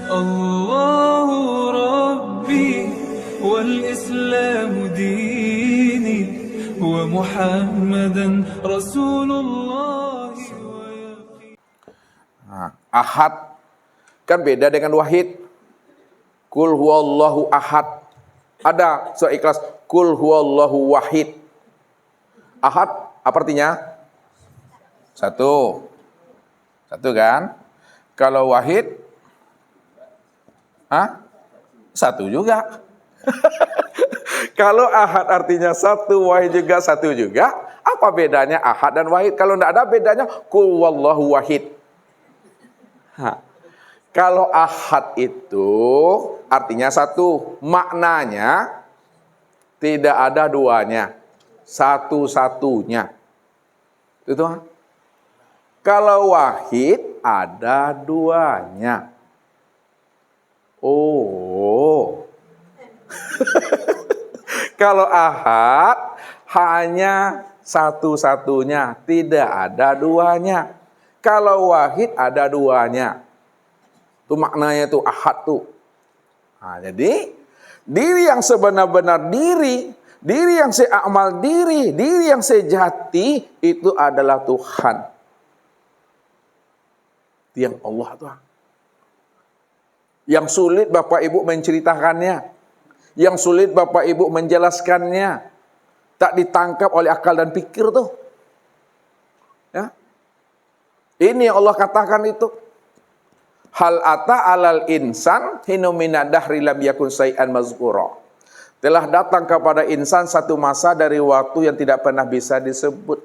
الله ربي والإسلام ديني ومحمدا رسول الله. Ahad kan beda dengan wahid. Kul huwallahu ahad. Ada surah Ikhlas, kul huwallahu wahid. Ahad apa artinya? Satu. Satu kan? Kalau wahid satu juga. Kalau ahad artinya satu, wahid juga satu juga. Apa bedanya ahad dan wahid? Kalau tidak ada bedanya, kul huwallahu wahid. Kalau ahad itu artinya satu, maknanya tidak ada duanya, satu-satunya. Itu. Kalau wahid ada duanya. Oh. Kalau ahad hanya satu-satunya, tidak ada duanya. Kalau wahid ada duanya. Itu maknanya tuh ahad tuh. Nah, jadi diri yang sebenar-benar diri yang seamal diri yang sejati itu adalah Tuhan. Itu yang Allah tuh. Yang sulit Bapak Ibu menceritakannya, yang sulit Bapak Ibu menjelaskannya, tak ditangkap oleh akal dan pikir tuh. Ya. Ini yang Allah katakan itu. Hal ata alal insan hinu minad dahri lam yakun syai'an mazkura. Telah datang kepada insan satu masa dari waktu yang tidak pernah bisa disebut.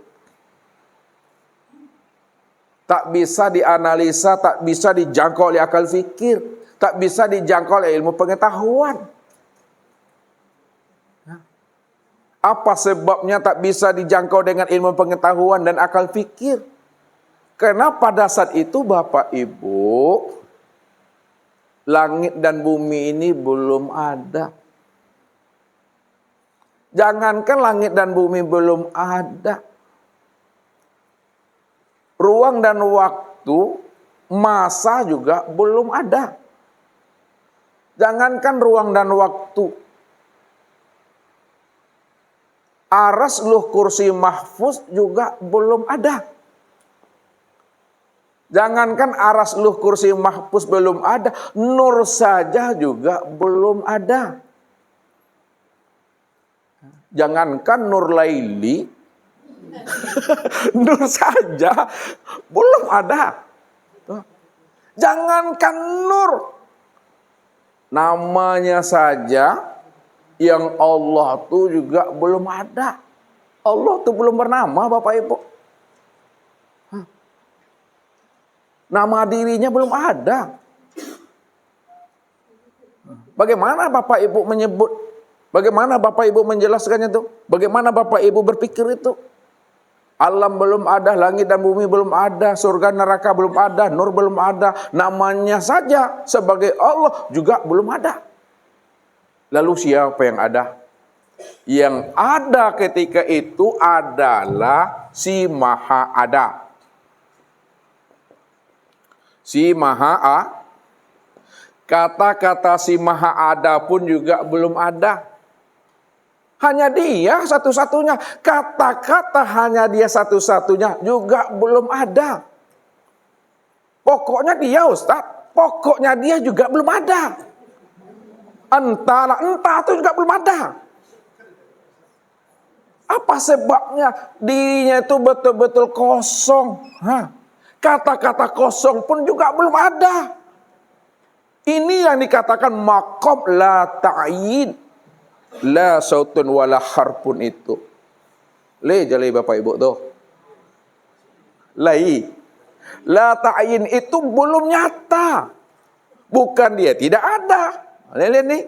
Tak bisa dianalisa, tak bisa dijangkau oleh akal fikir, tak bisa dijangkau oleh ilmu pengetahuan. Apa sebabnya tak bisa dijangkau dengan ilmu pengetahuan dan akal fikir? Karena pada saat itu Bapak Ibu, langit dan bumi ini belum ada. Jangankan langit dan bumi belum ada, ruang dan waktu, masa juga belum ada. Jangankan ruang dan waktu, aras luh kursi mahfuz juga belum ada. Jangankan aras luh kursi mahfuz belum ada, nur saja juga belum ada. Jangankan nur laili, nur saja belum ada. Jangankan nur, namanya saja yang Allah tuh juga belum ada. Allah tuh belum bernama Bapak Ibu. Nama dirinya belum ada. Bagaimana Bapak Ibu menyebut? Bagaimana Bapak Ibu menjelaskannya itu? Bagaimana Bapak Ibu berpikir itu? Alam belum ada, langit dan bumi belum ada, surga neraka belum ada, nur belum ada. Namanya saja sebagai Allah juga belum ada. Lalu siapa yang ada? Yang ada ketika itu adalah si Maha Ada. Si Maha kata-kata si Maha Ada pun juga belum ada. Hanya dia satu-satunya. Kata-kata hanya dia satu-satunya juga belum ada. Pokoknya dia Ustaz, pokoknya dia juga belum ada. Entah itu juga belum ada. Apa sebabnya? Dirinya itu betul-betul kosong. Kata-kata kosong pun juga belum ada. Ini yang dikatakan maqam la ta'yin, la sautun wala harpun itu. Jalai Bapak Ibu tuh. La ta'yin itu belum nyata. Bukan dia tidak ada. Lihat nih.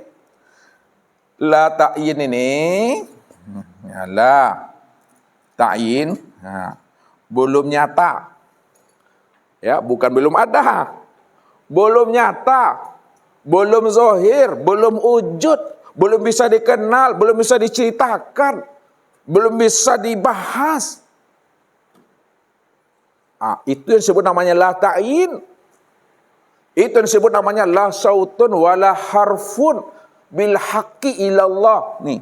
La ta'yin ini, la ta'yin, belum nyata. Ya, bukan belum ada, belum nyata, belum zahir, belum wujud, belum bisa dikenal, belum bisa diceritakan, belum bisa dibahas. Itu yang disebut namanya la ta'yin. Itu yang disebut namanya la sautun wala harfun bil haqqi ilallah. Nih.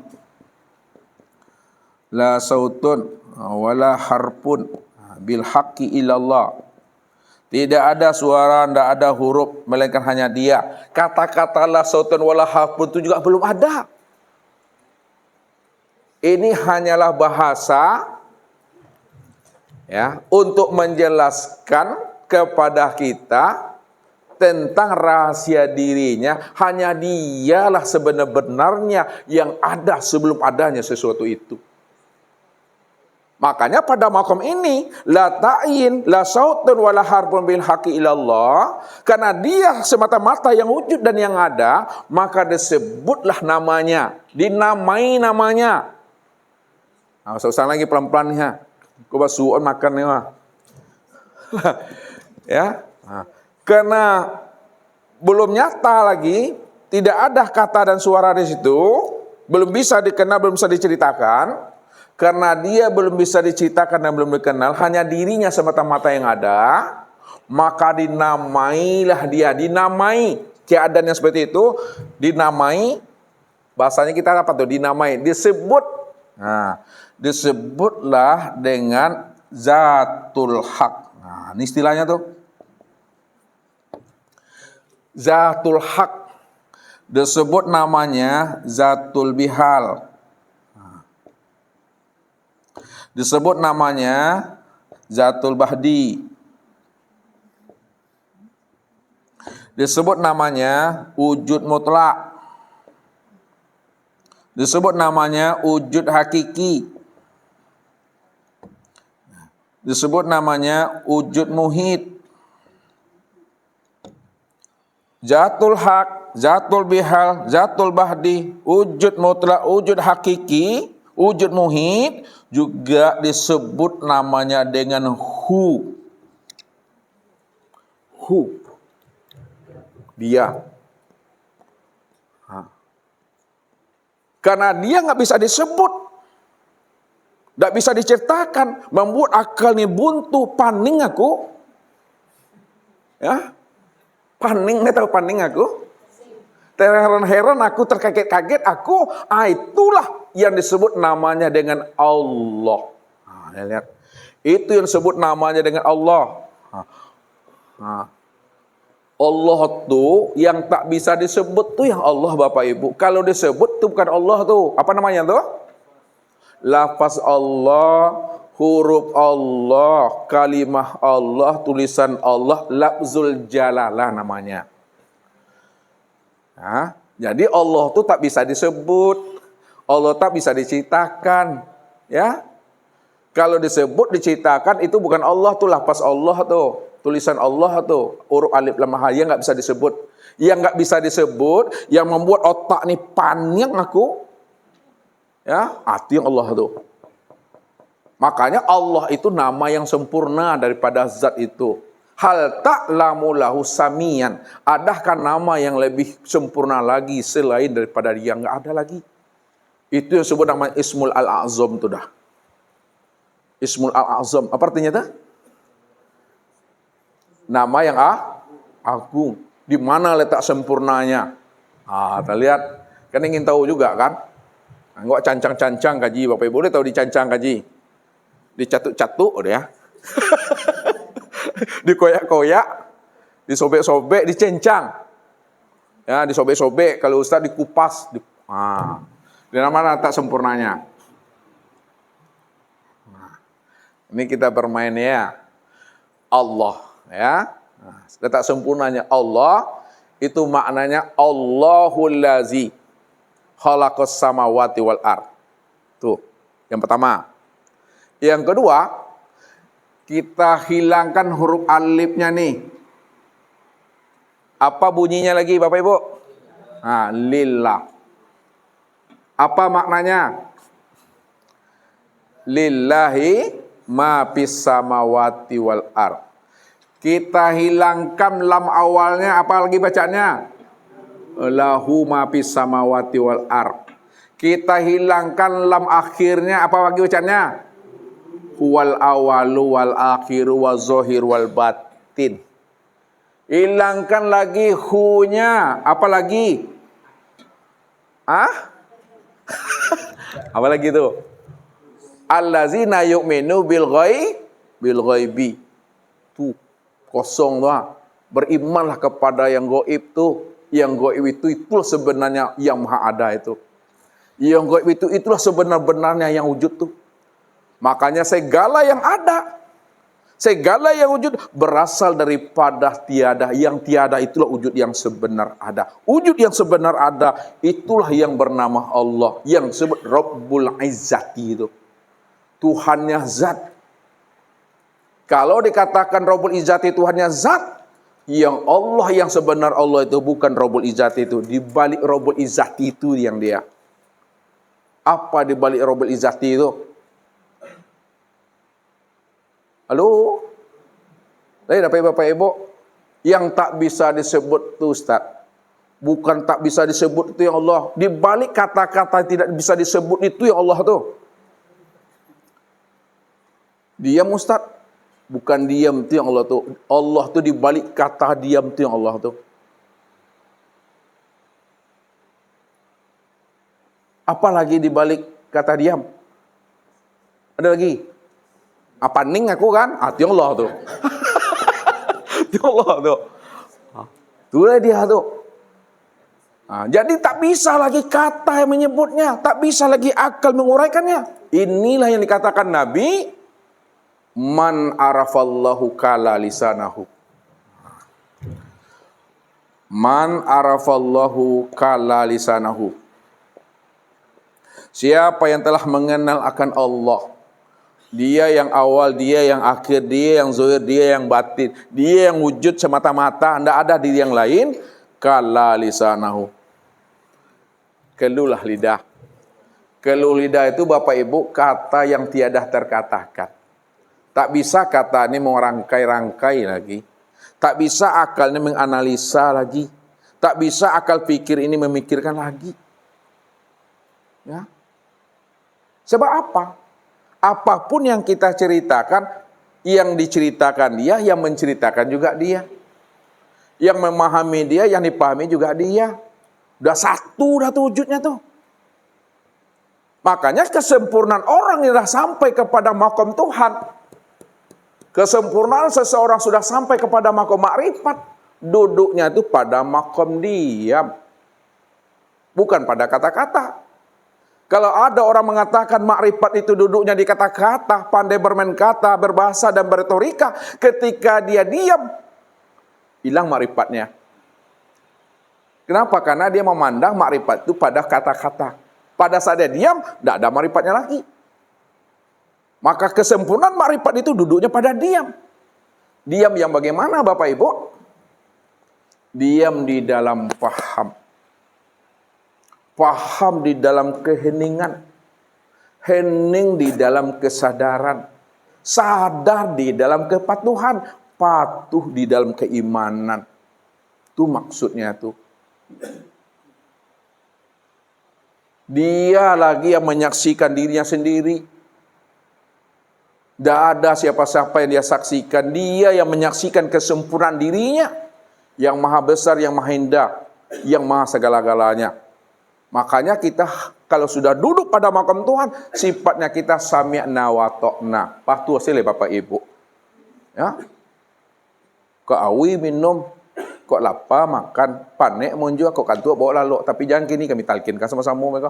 La sautun wala harfun bil haqqi ilallah. Tidak ada suara, tidak ada huruf, melainkan hanya Dia. Kata-kata la sautun wala harfun itu juga belum ada. Ini hanyalah bahasa ya untuk menjelaskan kepada kita tentang rahasia dirinya. Hanya Dialah sebenar-benarnya yang ada sebelum adanya sesuatu itu. Makanya pada makom ini la ta'in la sautun wala harfun bil haqqi ilallah, karena Dia semata-mata yang wujud dan yang ada, maka disebutlah namanya, dinamai namanya. Nah, usah lagi pelan-pelan ya. Kau basuhan makan nih mah. Ya. Nah, karena belum nyata lagi, tidak ada kata dan suara di situ, belum bisa dikenal, belum bisa diceritakan. Karena Dia belum bisa diceritakan dan belum dikenal, hanya dirinya semata-mata yang ada, maka dinamailah Dia. Dinamai keadaan yang seperti itu, dinamai, bahasanya kita apa tuh? Dinamai, disebut. Nah, disebutlah dengan zatul haq. Nah, ini istilahnya tuh. Zatul haq. Disebut namanya zatul bihal. Disebut namanya zatul bahdi. Disebut namanya wujud mutlak. Disebut namanya wujud hakiki. Disebut namanya wujud muhit. Zatul haq, zatul bihal, zatul bahdi, wujud mutlak, wujud hakiki, wujud muhit, juga disebut namanya dengan hu. Hu. Dia. Karena Dia nggak bisa disebut, nggak bisa diceritakan, membuat akal ini buntu, paning aku. Ya, paning, nggak tahu paning aku. Terheran-heran aku, terkaget-kaget aku. Itulah yang disebut namanya dengan Allah. Nah, lihat. Itu yang disebut namanya dengan Allah. Allah tuh yang tak bisa disebut tuh yang Allah Bapak Ibu. Kalau disebut tuh bukan Allah tuh. Apa namanya tuh? Lafaz Allah, huruf Allah, kalimah Allah, tulisan Allah, lafzul jalalah namanya. Nah, jadi Allah tuh tak bisa disebut, Allah tak bisa diceritakan, ya. Kalau disebut, diceritakan itu bukan Allah tuh, lafaz Allah tuh, tulisan Allah tuh, huruf alif lam ha yang nggak bisa disebut. Yang nggak bisa disebut, yang membuat otak nih panjang aku, ya, hati yang Allah tuh. Makanya Allah itu nama yang sempurna daripada zat itu. Hal ta'lamu lahu samiyan. Adakah nama yang lebih sempurna lagi selain daripada Dia? Enggak ada lagi. Itu yang disebut namanya Ismul Al-A'zam itu dah. Ismul Al-A'zam. Apa artinya dah? Nama yang agung. Di mana letak sempurnanya? Kita lihat. Kan ingin tahu juga kan? Enggak cancang-cancang kaji. Bapak Ibu boleh tahu dicancang kaji. Dicatuk-catuk udah ya. Dikoyak-koyak, disobek-sobek, dicencang. Ya, disobek-sobek, kalau Ustaz dikupas. Di mana tak sempurnanya. Nah, ini kita bermain ya. Allah, ya. Nah, letak sempurnanya Allah, itu maknanya Allahul Lazi khalaqas samawati wal ard. Tuh, yang pertama. Yang kedua, kita hilangkan huruf alifnya nih. Apa bunyinya lagi Bapak Ibu? Nah, lillah. Apa maknanya? Lillahi ma fis samawati wal ard. Kita hilangkan lam awalnya, apa lagi bacanya? Lahu ma fis samawati wal ard. Kita hilangkan lam akhirnya, apa lagi bacanya? Huwal awalu wal akhiru wal zohir wal batin. Hilangkan lagi hu-nya. Apa lagi? Apa lagi itu? Allazina yu'minu bil ghaibi. Tuh, kosong tuh. Berimanlah kepada yang gaib tuh. Yang gaib itulah sebenarnya yang maha ada itu. Yang gaib itulah sebenar-benarnya yang wujud tuh. Makanya segala yang ada, segala yang wujud berasal daripada tiada. Yang tiada itulah wujud yang sebenar ada. Wujud yang sebenar ada itulah yang bernama Allah. Yang disebut Rabbul Izzati itu. Tuhannya zat. Kalau dikatakan Rabbul Izzati Tuhannya zat, yang Allah yang sebenar Allah itu bukan Rabbul Izzati itu. Di balik Rabbul Izzati itu yang dia. Apa di balik Rabbul Izzati itu? Halo? Bapak Ibu, yang tak bisa disebut itu Ustaz. Bukan tak bisa disebut itu yang Allah. Di balik kata-kata tidak bisa disebut itu yang Allah tuh. Diam Ustaz. Bukan diam itu yang Allah tuh. Allah tuh di balik kata diam itu yang Allah tuh. Apalagi di balik kata diam? Ada lagi? Apa ning aku kan? Itu Allah tuh. Itu Allah tuh. Itulah dia tuh. Jadi tak bisa lagi kata yang menyebutnya. Tak bisa lagi akal menguraikannya. Inilah yang dikatakan Nabi. Man arafallahu kala lisanahu. Man arafallahu kala lisanahu. Siapa yang telah mengenal akan Allah, dia yang awal, dia yang akhir, dia yang zahir, dia yang batin, dia yang wujud semata-mata, tidak ada diri yang lain, kala lisanahu. Keluhlah lidah. Keluh lidah itu Bapak Ibu kata yang tiada terkatakan. Tak bisa kata ini merangkai-rangkai lagi. Tak bisa akal ini menganalisa lagi. Tak bisa akal pikir ini memikirkan lagi. Ya. Sebab apa? Apapun yang kita ceritakan, yang diceritakan dia, yang menceritakan juga dia. Yang memahami dia, yang dipahami juga dia. Udah satu, udah tuh wujudnya tuh. Makanya kesempurnaan orang yang sudah sampai kepada makom Tuhan. Kesempurnaan seseorang sudah sampai kepada makom makrifat. Duduknya itu pada makom diam. Bukan pada kata-kata. Kalau ada orang mengatakan makrifat itu duduknya di kata-kata, pandai bermain kata, berbahasa dan berretorika, ketika dia diam, hilang makrifatnya. Kenapa? Karena dia memandang makrifat itu pada kata-kata. Pada saat dia diam, tidak ada makrifatnya lagi. Maka kesempurnaan makrifat itu duduknya pada diam. Diam yang bagaimana Bapak Ibu? Diam di dalam paham. Paham di dalam keheningan. Hening di dalam kesadaran. Sadar di dalam kepatuhan. Patuh di dalam keimanan. Itu maksudnya tuh. Dia lagi yang menyaksikan dirinya sendiri. Tidak ada siapa-siapa yang dia saksikan. Dia yang menyaksikan kesempurnaan dirinya. Yang maha besar, yang maha indah. Yang maha segala-galanya. Makanya kita kalau sudah duduk pada makam Tuhan, sifatnya kita sami'na wa ta'na. Patuh sile Bapak Ibu. Ya. Kok awi minum, kok lapar makan, panek monjua, kok kantuk bawa lalu. Tapi jangan kini kami talkinkan sama-sama mereka.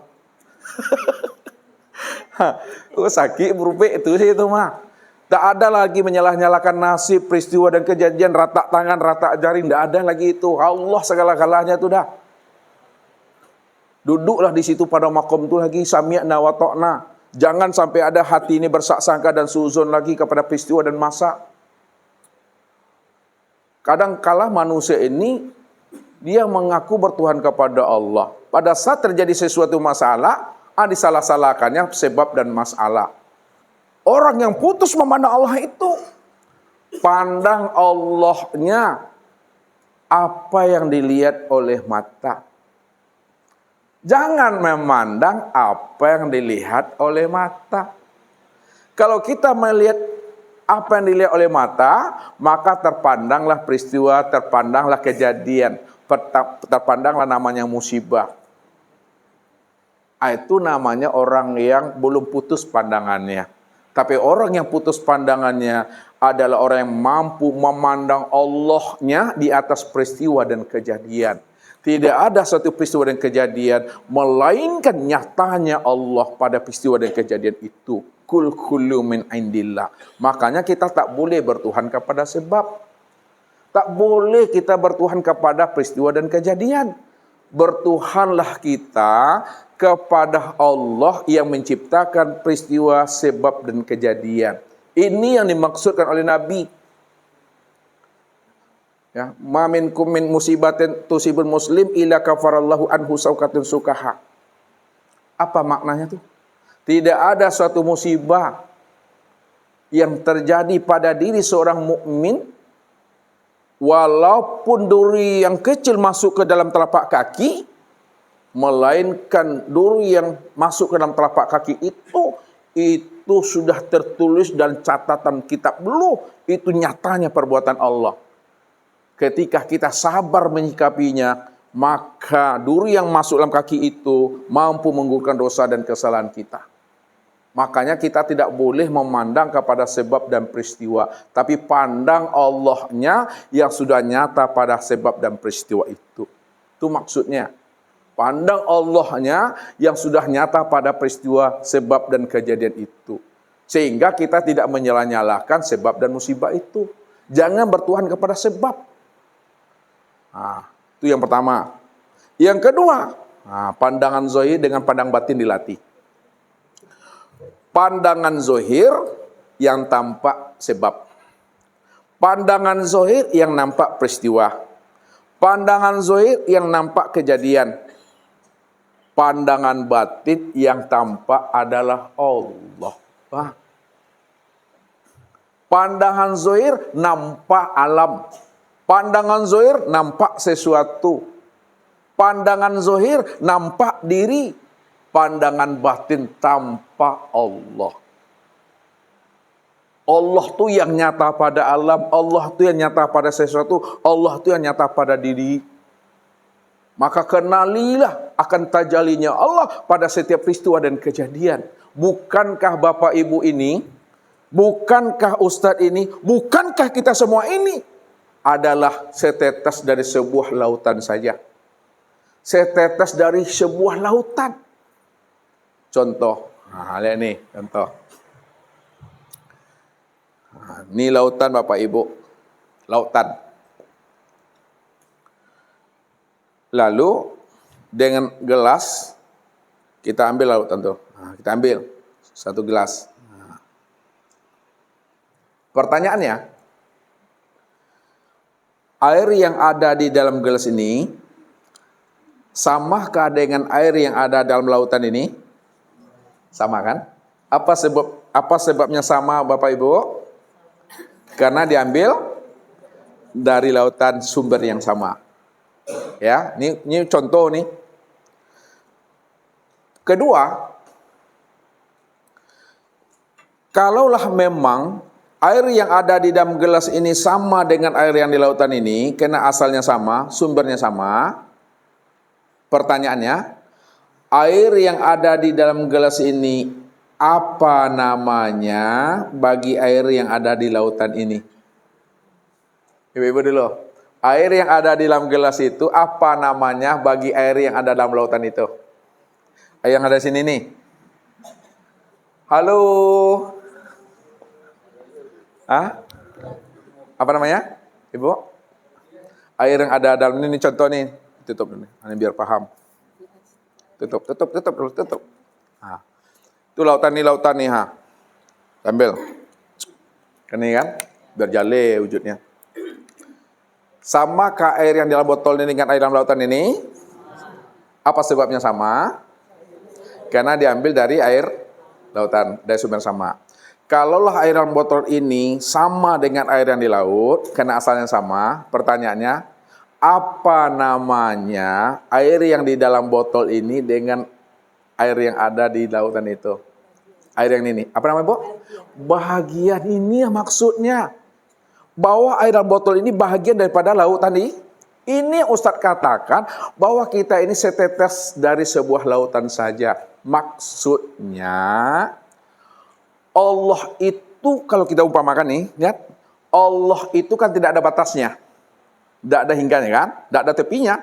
Sakit berubah itu sih itu mah. Tak ada lagi menyalah-nyalakan nasib, peristiwa dan kejadian, rata tangan, rata jari, tidak ada lagi itu. Allah segala-galanya itu dah. Duduklah di situ pada makom itu lagi sami'na wa ta'na. Jangan sampai ada hati ini bersaksangka dan suzon lagi kepada peristiwa dan masa. Kadang kala manusia ini dia mengaku bertuhan kepada Allah. Pada saat terjadi sesuatu masalah, disalah-salahkannya sebab dan masalah. Orang yang putus memandang Allah itu pandang Allahnya apa yang dilihat oleh mata. Jangan memandang apa yang dilihat oleh mata. Kalau kita melihat apa yang dilihat oleh mata, maka terpandanglah peristiwa, terpandanglah kejadian, terpandanglah namanya musibah. Itu namanya orang yang belum putus pandangannya. Tapi orang yang putus pandangannya adalah orang yang mampu memandang Allahnya di atas peristiwa dan kejadian. Tidak ada satu peristiwa dan kejadian, melainkan nyatanya Allah pada peristiwa dan kejadian itu. Kul kullu min indillah. Makanya kita tak boleh bertuhan kepada sebab. Tak boleh kita bertuhan kepada peristiwa dan kejadian. Bertuhanlah kita kepada Allah yang menciptakan peristiwa, sebab dan kejadian. Ini yang dimaksudkan oleh Nabi. Ya, ma minkum min musibatin tusibul muslim illa kafarallahu anhu saukatun sukaha. Apa maknanya tuh? Tidak ada suatu musibah yang terjadi pada diri seorang mukmin walaupun duri yang kecil masuk ke dalam telapak kaki, melainkan duri yang masuk ke dalam telapak kaki itu sudah tertulis dan catatan kitab dulu, itu nyatanya perbuatan Allah. Ketika kita sabar menyikapinya, maka duri yang masuk dalam kaki itu mampu menggugurkan dosa dan kesalahan kita. Makanya kita tidak boleh memandang kepada sebab dan peristiwa, tapi pandang Allahnya yang sudah nyata pada sebab dan peristiwa itu. Itu maksudnya. Pandang Allahnya yang sudah nyata pada peristiwa, sebab dan kejadian itu. Sehingga kita tidak menyalah-nyalahkan sebab dan musibah itu. Jangan bertuhan kepada sebab. Nah, itu yang pertama. Yang kedua, pandangan zahir dengan pandang batin dilatih. Pandangan zahir yang tampak sebab. Pandangan zahir yang nampak peristiwa. Pandangan zahir yang nampak kejadian. Pandangan batin yang tampak adalah Allah. Pandangan zahir nampak alam. Pandangan zahir nampak sesuatu. Pandangan zahir nampak diri. Pandangan batin tampak Allah. Allah tuh yang nyata pada alam. Allah tuh yang nyata pada sesuatu. Allah tuh yang nyata pada diri. Maka kenalilah akan tajalinya Allah pada setiap peristiwa dan kejadian. Bukankah Bapak Ibu ini, bukankah Ustadz ini, bukankah kita semua ini adalah setetes dari sebuah lautan saja. Setetes dari sebuah lautan. Contoh, lihat nih, contoh. Ini lautan Bapak Ibu, lautan. Lalu dengan gelas kita ambil lautan tuh. Kita ambil satu gelas. Pertanyaannya, air yang ada di dalam gelas ini samakah dengan air yang ada dalam lautan ini? Sama kan? Apa sebabnya sama Bapak Ibu? Karena diambil dari lautan sumber yang sama. Ya, ini contoh nih. Kedua, kalaulah memang air yang ada di dalam gelas ini sama dengan air yang di lautan ini, karena asalnya sama, sumbernya sama. Pertanyaannya, air yang ada di dalam gelas ini, apa namanya bagi air yang ada di lautan ini? Ibu-ibu dulu. Air yang ada di dalam gelas itu, apa namanya bagi air yang ada dalam lautan itu? Air yang ada di sini nih. Halo. Apa namanya? Ibu? Air yang ada dalam ini contoh nih. Tutup dulu. Ini biar paham. Tutup dulu. Itu lautan nih, Ambil. Ini kan? Biar jale wujudnya. Samakah air yang di dalam botol ini dengan air dalam lautan ini? Apa sebabnya sama? Karena diambil dari air lautan, dari sumber sama. Kalaulah air dalam botol ini sama dengan air yang di laut, karena asalnya sama, pertanyaannya, apa namanya air yang di dalam botol ini dengan air yang ada di lautan itu? Air yang ini. Apa namanya, Bu? Bahagian ini maksudnya. Bahwa air dalam botol ini bahagian daripada lautan ini. Ini Ustadz katakan bahwa kita ini setetes dari sebuah lautan saja. Maksudnya Allah itu kalau kita umpamakan nih, lihat. Allah itu kan tidak ada batasnya. Tidak ada hingganya kan? Tidak ada tepinya.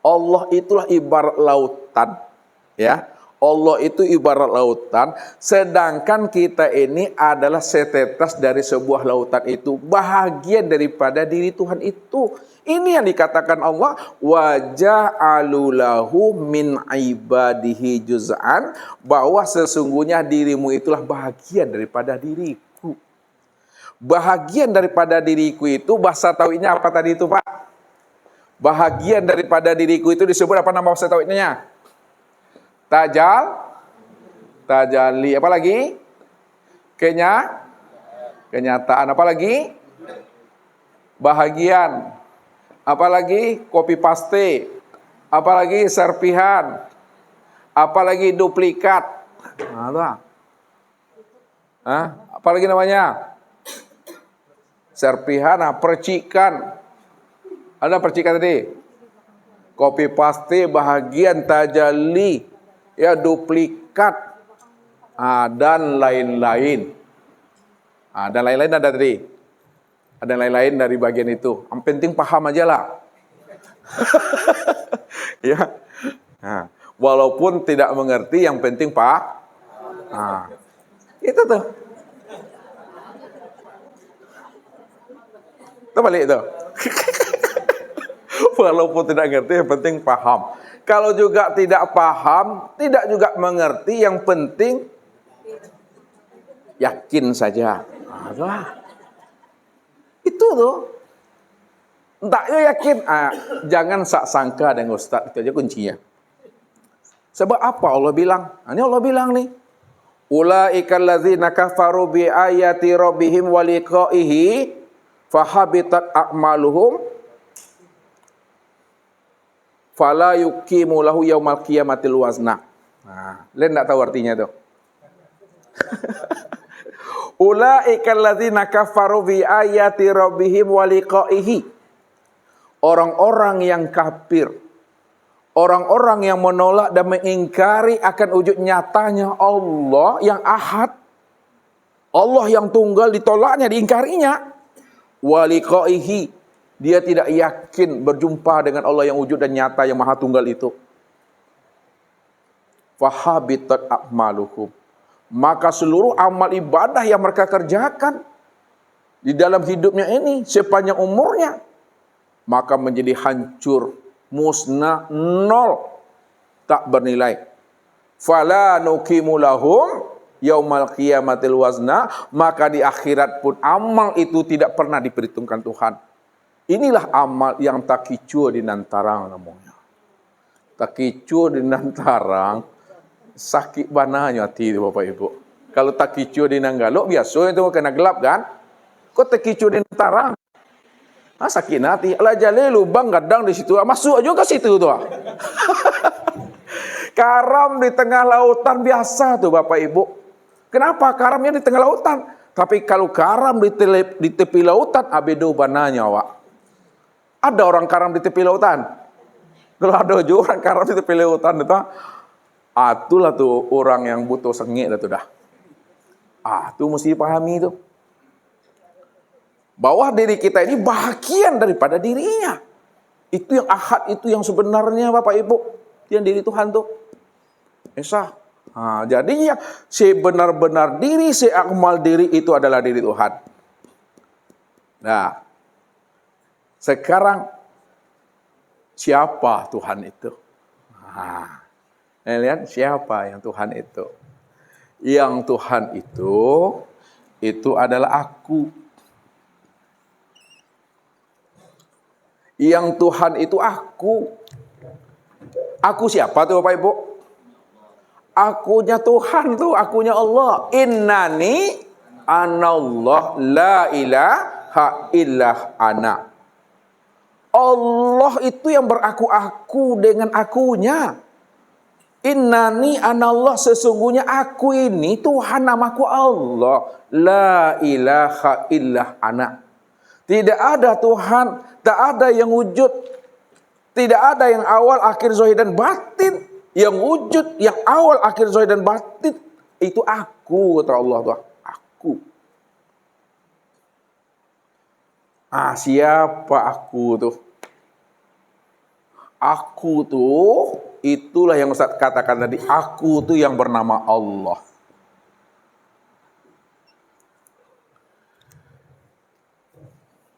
Allah itulah ibarat lautan. Ya. Allah itu ibarat lautan, sedangkan kita ini adalah setetes dari sebuah lautan itu, bahagian daripada diri Tuhan itu. Ini yang dikatakan Allah, wa ja'alu lahu min ibadihi juz'an, bahwa sesungguhnya dirimu itulah bahagian daripada diriku. Bahagian daripada diriku itu bahasa tauhidnya apa tadi itu, Pak? Bahagian daripada diriku itu disebut apa nama bahasa tauhidnya? Tajalli, apa lagi? Kenyataan, apa lagi? Bahagian, apa lagi? Copy paste, apa lagi? Serpihan, apa lagi? Duplikat. Apa lagi namanya? Serpihan, percikan. Ada percikan tadi? Copy paste, bahagian, tajalli. Ya, duplikat, dan lain-lain. Dan lain-lain ada tadi. Ada lain-lain dari bagian itu. Yang penting paham aja lah. Ya. Walaupun tidak mengerti, yang penting itu tuh. Itu balik itu. Walaupun tidak ngerti, yang penting paham. Kalau juga tidak paham, tidak juga mengerti, yang penting yakin saja. Itu tuh. Entah ya yakin. Jangan sangka dengan Ustaz, itu aja kuncinya. Sebab apa Allah bilang? Ini Allah bilang nih. Ulaikal ladzina kafaru bi ayati rabbihim wa liqaihi fahabitat a'maluhum fala yuqimu lahu yaumal qiyamatil wazna. Lain enggak tahu artinya tuh. Ulaikal ladzina kafaru bi ayati rabbihim wa liqaihi. Orang-orang yang kafir, orang-orang yang menolak dan mengingkari akan wujud nyatanya Allah yang ahad, Allah yang tunggal, ditolaknya, diingkarinya. Wa liqaihi, dia tidak yakin berjumpa dengan Allah yang wujud dan nyata, yang maha tunggal itu. Fahabitat a'maluhum, maka seluruh amal ibadah yang mereka kerjakan di dalam hidupnya ini sepanjang umurnya, maka menjadi hancur, musnah, nol, tak bernilai. Fala nuqimu lahum yaumal qiyamatil wazna, maka di akhirat pun amal itu tidak pernah diperhitungkan Tuhan. Inilah amal yang takicu di nantarang namanya. Takicu di nantarang, sakit bananya hati itu Bapak Ibu. Kalau takicu di nanggalo, biasa itu kena gelap kan? Kok takicu di nantarang? Sakit hati. Alah jale lubang gadang di situ. Masuk juga ke situ tuh. Karam di tengah lautan biasa tuh Bapak Ibu. Kenapa karamnya di tengah lautan? Tapi kalau karam di tepi lautan, abedo bananya Wak. Ada orang karam di tepi lautan. Kalau ada juga orang karam di tepi lautan itu, itulah tuh orang yang butuh sengit itu dah. Itu mesti dipahami itu. Bahwa diri kita ini bahagian daripada dirinya. Itu yang ahad, itu yang sebenarnya Bapak Ibu. Yang diri Tuhan tuh. Esa. Jadi yang sebenar-benar diri, seakmal diri itu adalah diri Tuhan. Nah, sekarang siapa Tuhan itu? Lihat siapa yang Tuhan itu? Yang Tuhan itu adalah aku. Yang Tuhan itu aku. Aku siapa tuh Bapak Ibu? Akunya Tuhan tuh, akunya Allah. Innani anallah la ilaha illah ana. Allah itu yang beraku-aku dengan akunya. Innani anallah, sesungguhnya aku ini Tuhan, namaku Allah. La ilaha illah ana. Tidak ada Tuhan, tak ada yang wujud. Tidak ada yang awal, akhir, zahir dan batin. Yang wujud, yang awal, akhir, zahir dan batin, itu aku, kata Allah tuh. Aku. Siapa aku tuh? Aku tuh, itulah yang Ustaz katakan tadi. Aku tuh yang bernama Allah.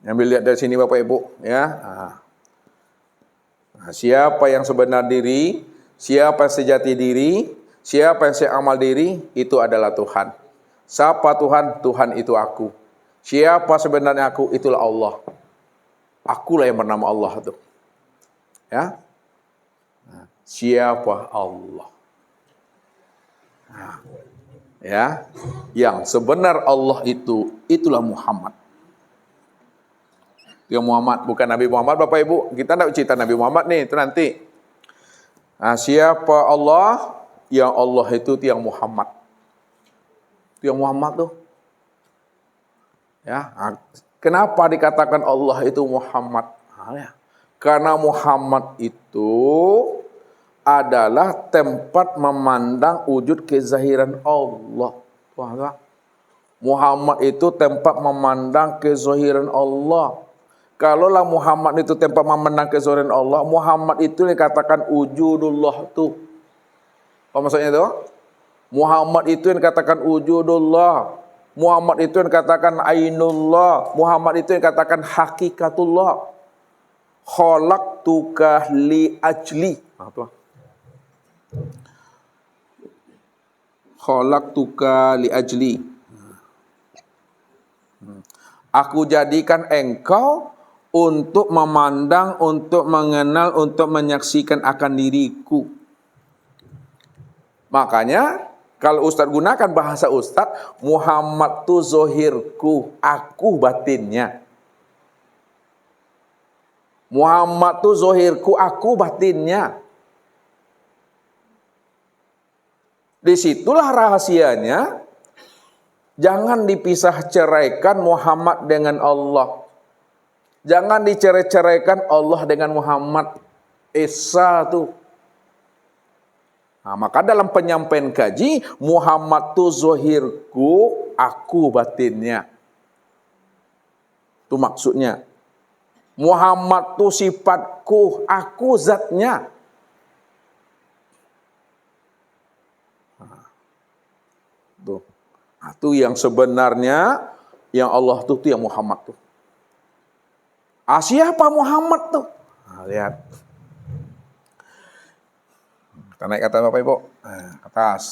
Ambil lihat dari sini Bapak Ibu, ya. Siapa yang sebenar diri, siapa yang sejati diri, siapa yang seamal diri, itu adalah Tuhan. Siapa Tuhan? Tuhan itu aku. Siapa sebenarnya aku? Itulah Allah. Akulah yang bernama Allah itu. Ya. Siapa Allah? Ya. Yang sebenar Allah itu, itulah Muhammad. Yang Muhammad, bukan Nabi Muhammad, Bapak Ibu. Kita tidak cerita Nabi Muhammad nih, itu nanti. Siapa Allah? Yang Allah itu yang Muhammad. Yang Muhammad tuh. Ya, kenapa dikatakan Allah itu Muhammad? Karena Muhammad itu adalah tempat memandang wujud kezahiran Allah. Muhammad itu tempat memandang kezahiran Allah. Kalaulah Muhammad itu tempat memandang kezahiran Allah, Muhammad itu dikatakan wujudullah tuh. Apa maksudnya itu? Muhammad itu yang dikatakan wujudullah. Muhammad itu yang katakan ainullah. Muhammad itu yang katakan hakikatullah. Khalaqtuka li ajli. Khalaqtuka li ajli. Aku jadikan engkau untuk memandang, untuk mengenal, untuk menyaksikan akan diriku. Makanya kalau Ustadz gunakan bahasa Ustadz, Muhammad tu zohirku, aku batinnya. Muhammad tu zohirku, aku batinnya. Disitulah rahasianya. Jangan dipisah ceraikan Muhammad dengan Allah. Jangan dicerai-ceraikan Allah dengan Muhammad. Esa tuh. Maka dalam penyampaian kaji, Muhammad tu zohirku, aku batinnya. Itu maksudnya. Muhammad tu sifatku, aku zatnya. Tuh. Itu yang sebenarnya, yang Allah tuh yang Muhammad tuh. Siapa Muhammad tuh? Lihat. Kita naik ke atas Bapak Ibu. Ke atas.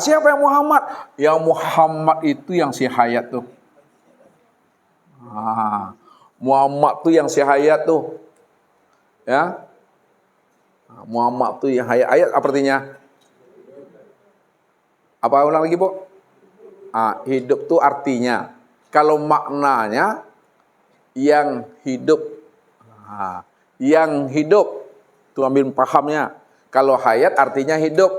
Siapa yang Muhammad? Yang Muhammad itu yang si hayat tuh. Muhammad tuh yang si hayat tuh. Ya. Muhammad tuh yang hayat. Ayat apa artinya? Apa ulang lagi, Bu? Hidup tuh artinya. Kalau maknanya yang hidup. Yang hidup. Itu ambil pahamnya. Kalau hayat artinya hidup.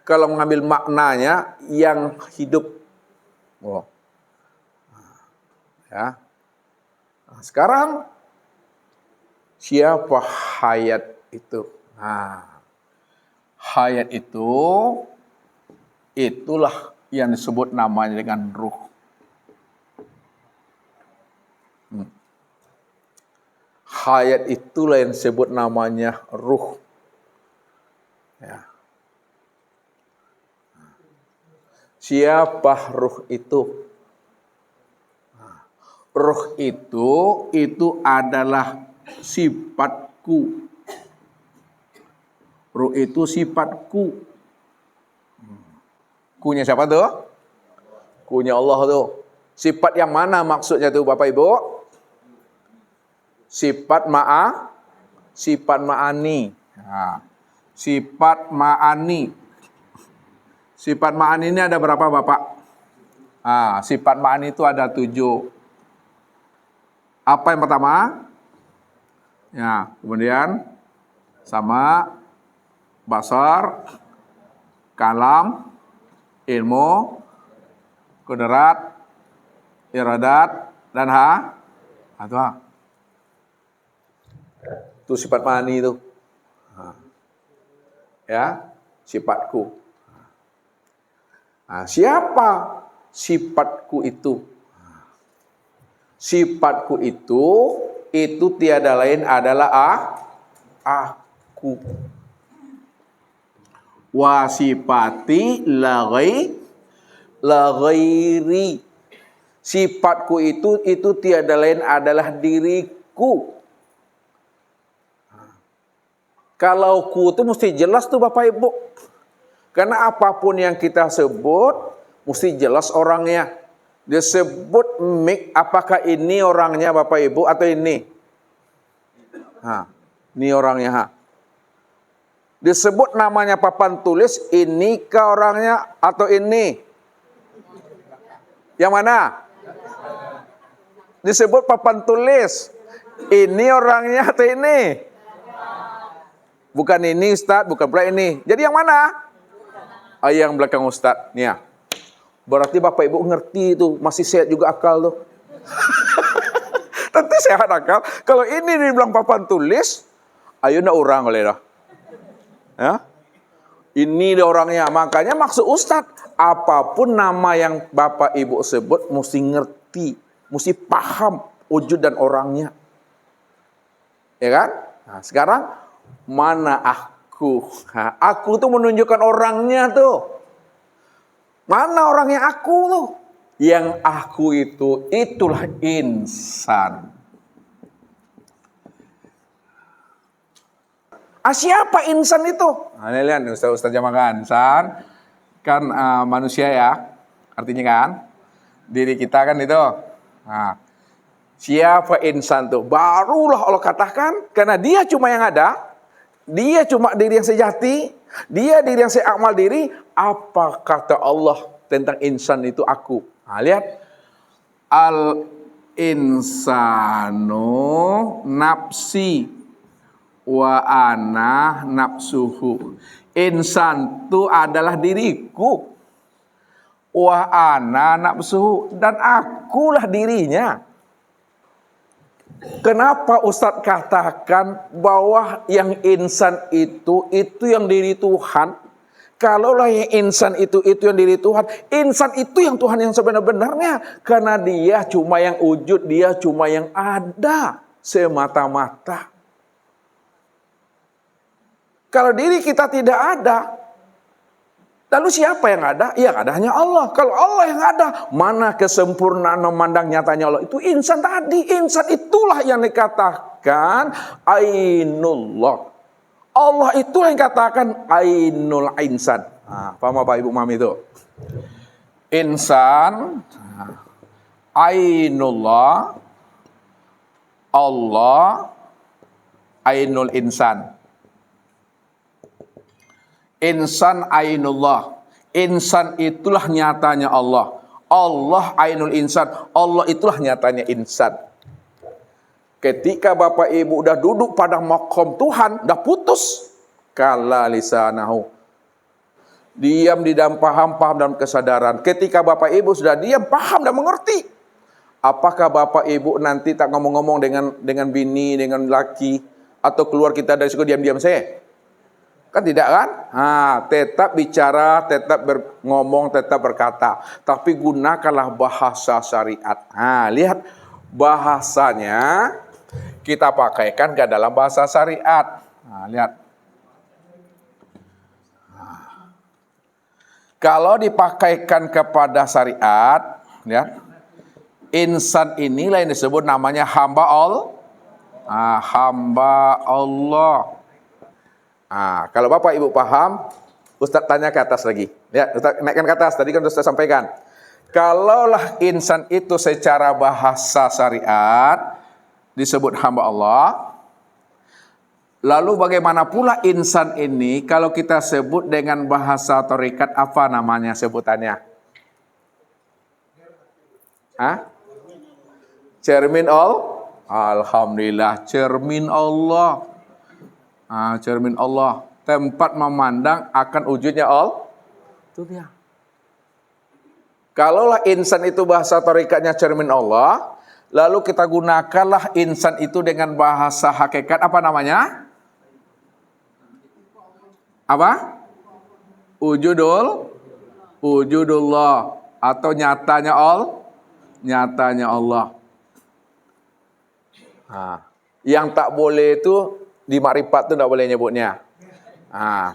Kalau mengambil maknanya yang hidup. Ya. Sekarang siapa hayat itu? Hayat itu itulah yang disebut namanya dengan ruh. Hayat itulah yang disebut namanya ruh. Ya. Siapa ruh itu? Ruh itu adalah sifatku. Ruh itu sifatku. Kunya siapa tuh? Kunya Allah tuh. Sifat yang mana maksudnya tuh Bapak Ibu? Sifat sifat ma'ani. Sifat ma'ani. Sifat ma'ani ini ada berapa Bapak? Sifat ma'ani itu ada 7. Apa yang pertama? Ya, kemudian sama basar, kalam, ilmu, kudrat, iradat, dan atau itu sifat mani itu. Ya, sifatku. Nah, siapa sifatku itu? Sifatku itu tiada lain adalah aku. Wa sifati la ghairi. Sifatku itu tiada lain adalah diriku. Kalau ku itu mesti jelas tuh Bapak Ibu. Karena apapun yang kita sebut mesti jelas orangnya. Disebut mik, apakah ini orangnya Bapak Ibu atau ini? Ini orangnya. Disebut namanya papan tulis, ini ke orangnya atau ini? Yang mana? Disebut papan tulis, ini orangnya atau ini? Bukan ini Ustaz, bukan pula ini. Jadi yang mana? Yang belakang Ustaz. Nih ya. Berarti Bapak Ibu ngerti itu, masih sehat juga akal tuh. Tentu sehat akal. Kalau ini dibilang papan tulis, ayo ndak orang oleh dah. Ya? Ini dia orangnya. Makanya maksud Ustaz, apapun nama yang Bapak Ibu sebut mesti ngerti, mesti paham wujud dan orangnya. Ya kan? Nah, sekarang mana aku? Aku tuh menunjukkan orangnya tuh. Mana orangnya aku tuh? Yang aku itulah insan. Siapa insan itu? Nah, ini lihat Ustaz jamakan. Insan kan manusia ya. Artinya kan diri kita kan itu. Nah, siapa insan tuh? Barulah Allah katakan, karena dia cuma yang ada. Dia cuma diri yang sejati, dia diri yang seamal diri. Apa kata Allah tentang insan itu aku? Nah, lihat. Al insanu nafsi wa ana nafsuhu. Insan itu adalah diriku. Wa ana nafsuhu, dan akulah dirinya. Kenapa Ustadz katakan bahwa yang insan itu yang diri Tuhan? Kalaulah yang insan itu yang diri Tuhan, insan itu yang Tuhan yang sebenar-benarnya. Karena dia cuma yang wujud, dia cuma yang ada semata-mata. Kalau diri kita tidak ada, lalu siapa yang ada? Yang ada hanya Allah. Kalau Allah yang ada, mana kesempurnaan memandang nyatanya Allah? Itu insan tadi. Insan itulah yang dikatakan ainullah. Allah itulah yang dikatakan ainul insan. Paham Bapak Ibu Mami itu? Insan, ainullah, Allah, ainul insan. Insan ainullah. Insan itulah nyatanya Allah. Allah ainul insan. Allah itulah nyatanya insan. Ketika Bapak Ibu udah duduk pada maqam Tuhan, udah putus. Kala lisanahu. Diam di dalam paham dalam kesadaran. Ketika Bapak Ibu sudah diam, paham dan mengerti. Apakah Bapak Ibu nanti tak ngomong-ngomong dengan bini, dengan laki, atau keluar kita dari situ diam-diam saya? Kan tidak kan? Tetap bicara, tetap ngomong, tetap berkata. Tapi gunakanlah bahasa syariat. Lihat bahasanya kita pakaikan ke dalam bahasa syariat. Lihat. Kalau dipakaikan kepada syariat, lihat. Insan inilah yang disebut namanya hamba Allah. Hamba Allah. Kalau Bapak Ibu paham, Ustaz tanya ke atas lagi. Ya, Ustaz naikkan ke atas. Tadi kan Ustaz sampaikan. Kalaulah insan itu secara bahasa syariat disebut hamba Allah, lalu bagaimana pula insan ini kalau kita sebut dengan bahasa tarekat, apa namanya sebutannya? Cermin all Alhamdulillah, cermin Allah. Cermin Allah, tempat memandang akan wujudnya Allah. Itu dia. Kalaulah insan itu bahasa tarikatnya cermin Allah, lalu kita gunakanlah insan itu dengan bahasa hakikat, apa namanya? Apa? Wujudullah atau nyatanya Allah. Yang tak boleh itu di makrifat itu tak boleh nyebutnya.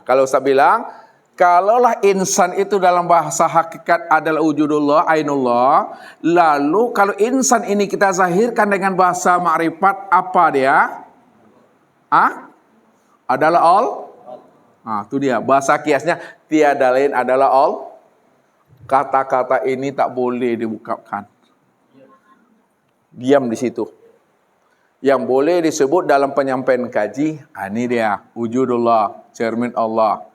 Kalau saya bilang, kalaulah insan itu dalam bahasa hakikat adalah wujudullah, ainullah, lalu kalau insan ini kita zahirkan dengan bahasa makrifat, apa dia? Adalah Allah. Itu dia, bahasa kiasnya tiada lain adalah Allah. Kata-kata ini tak boleh diungkapkan. Diam di situ. Yang boleh disebut dalam penyampaian kaji, ini dia, wujudullah, cermin Allah.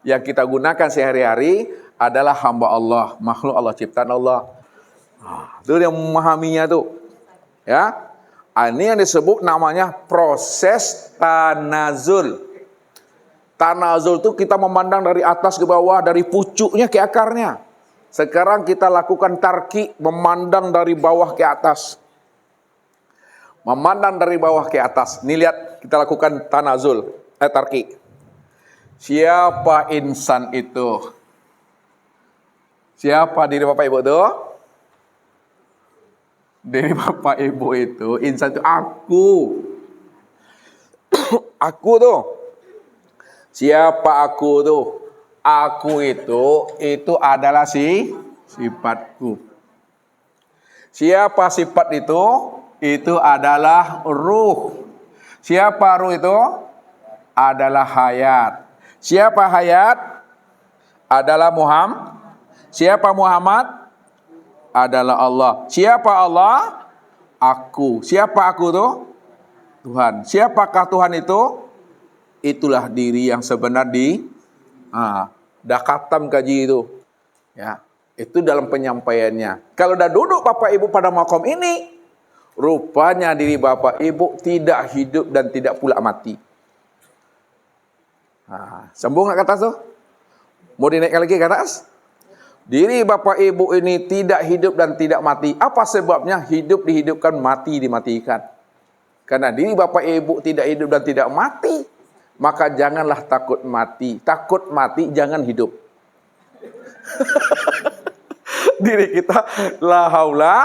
Yang kita gunakan sehari-hari adalah hamba Allah, makhluk Allah, ciptaan Allah. Itu yang memahaminya tuh. Ya. Ini yang disebut namanya proses tanazul. Tanazul itu kita memandang dari atas ke bawah, dari pucuknya ke akarnya. Sekarang kita lakukan tarki, memandang dari bawah ke atas. Memandang dari bawah ke atas. Ini lihat, kita lakukan tanazul, tarki. Siapa insan itu? Siapa diri Bapak Ibu itu? Diri Bapak Ibu itu, insan itu aku. Aku tuh. Siapa aku tuh? Aku itu adalah sifatku. Siapa sifat itu? Itu adalah ruh. Siapa ruh itu? Adalah hayat. Siapa hayat? Adalah Muhammad. Siapa Muhammad? Adalah Allah. Siapa Allah? Aku. Siapa aku tuh? Tuhan. Siapakah Tuhan itu? Itulah diri yang sebenar dah khatam kaji itu. Ya, itu dalam penyampaiannya. Kalau dah duduk Bapak Ibu pada makom ini, rupanya diri Bapak Ibu tidak hidup dan tidak pula mati. Sambung nggak ke atas tuh? Mau dinaikkan lagi ke atas? Diri Bapak Ibu ini tidak hidup dan tidak mati. Apa sebabnya? Hidup dihidupkan, mati dimatikan. Karena diri Bapak Ibu tidak hidup dan tidak mati, maka janganlah takut mati. Takut mati, jangan hidup. Diri kita la haula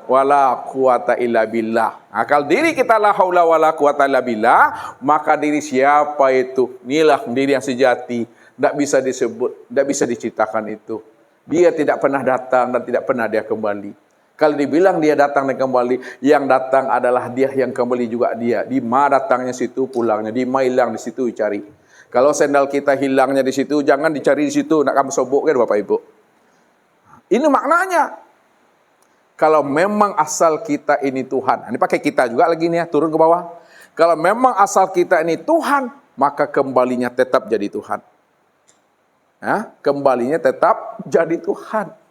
wala quwata illa billah. Kalau diri kita la haula wala quwata illa billah, maka diri siapa itu? Inilah diri yang sejati. Tidak bisa disebut, tidak bisa diciptakan itu. Dia tidak pernah datang dan tidak pernah dia kembali. Kalau dibilang dia datang dan kembali, yang datang adalah dia, yang kembali juga dia. Di mana datangnya situ pulangnya, di mana hilang di situ dicari. Kalau sendal kita hilangnya di situ, jangan dicari di situ, nak kamu sobok kan Bapak Ibu. Ini maknanya. Kalau memang asal kita ini Tuhan, ini pakai kita juga lagi nih ya, turun ke bawah. Kalau memang asal kita ini Tuhan, maka kembalinya tetap jadi Tuhan. Kembalinya tetap jadi Tuhan.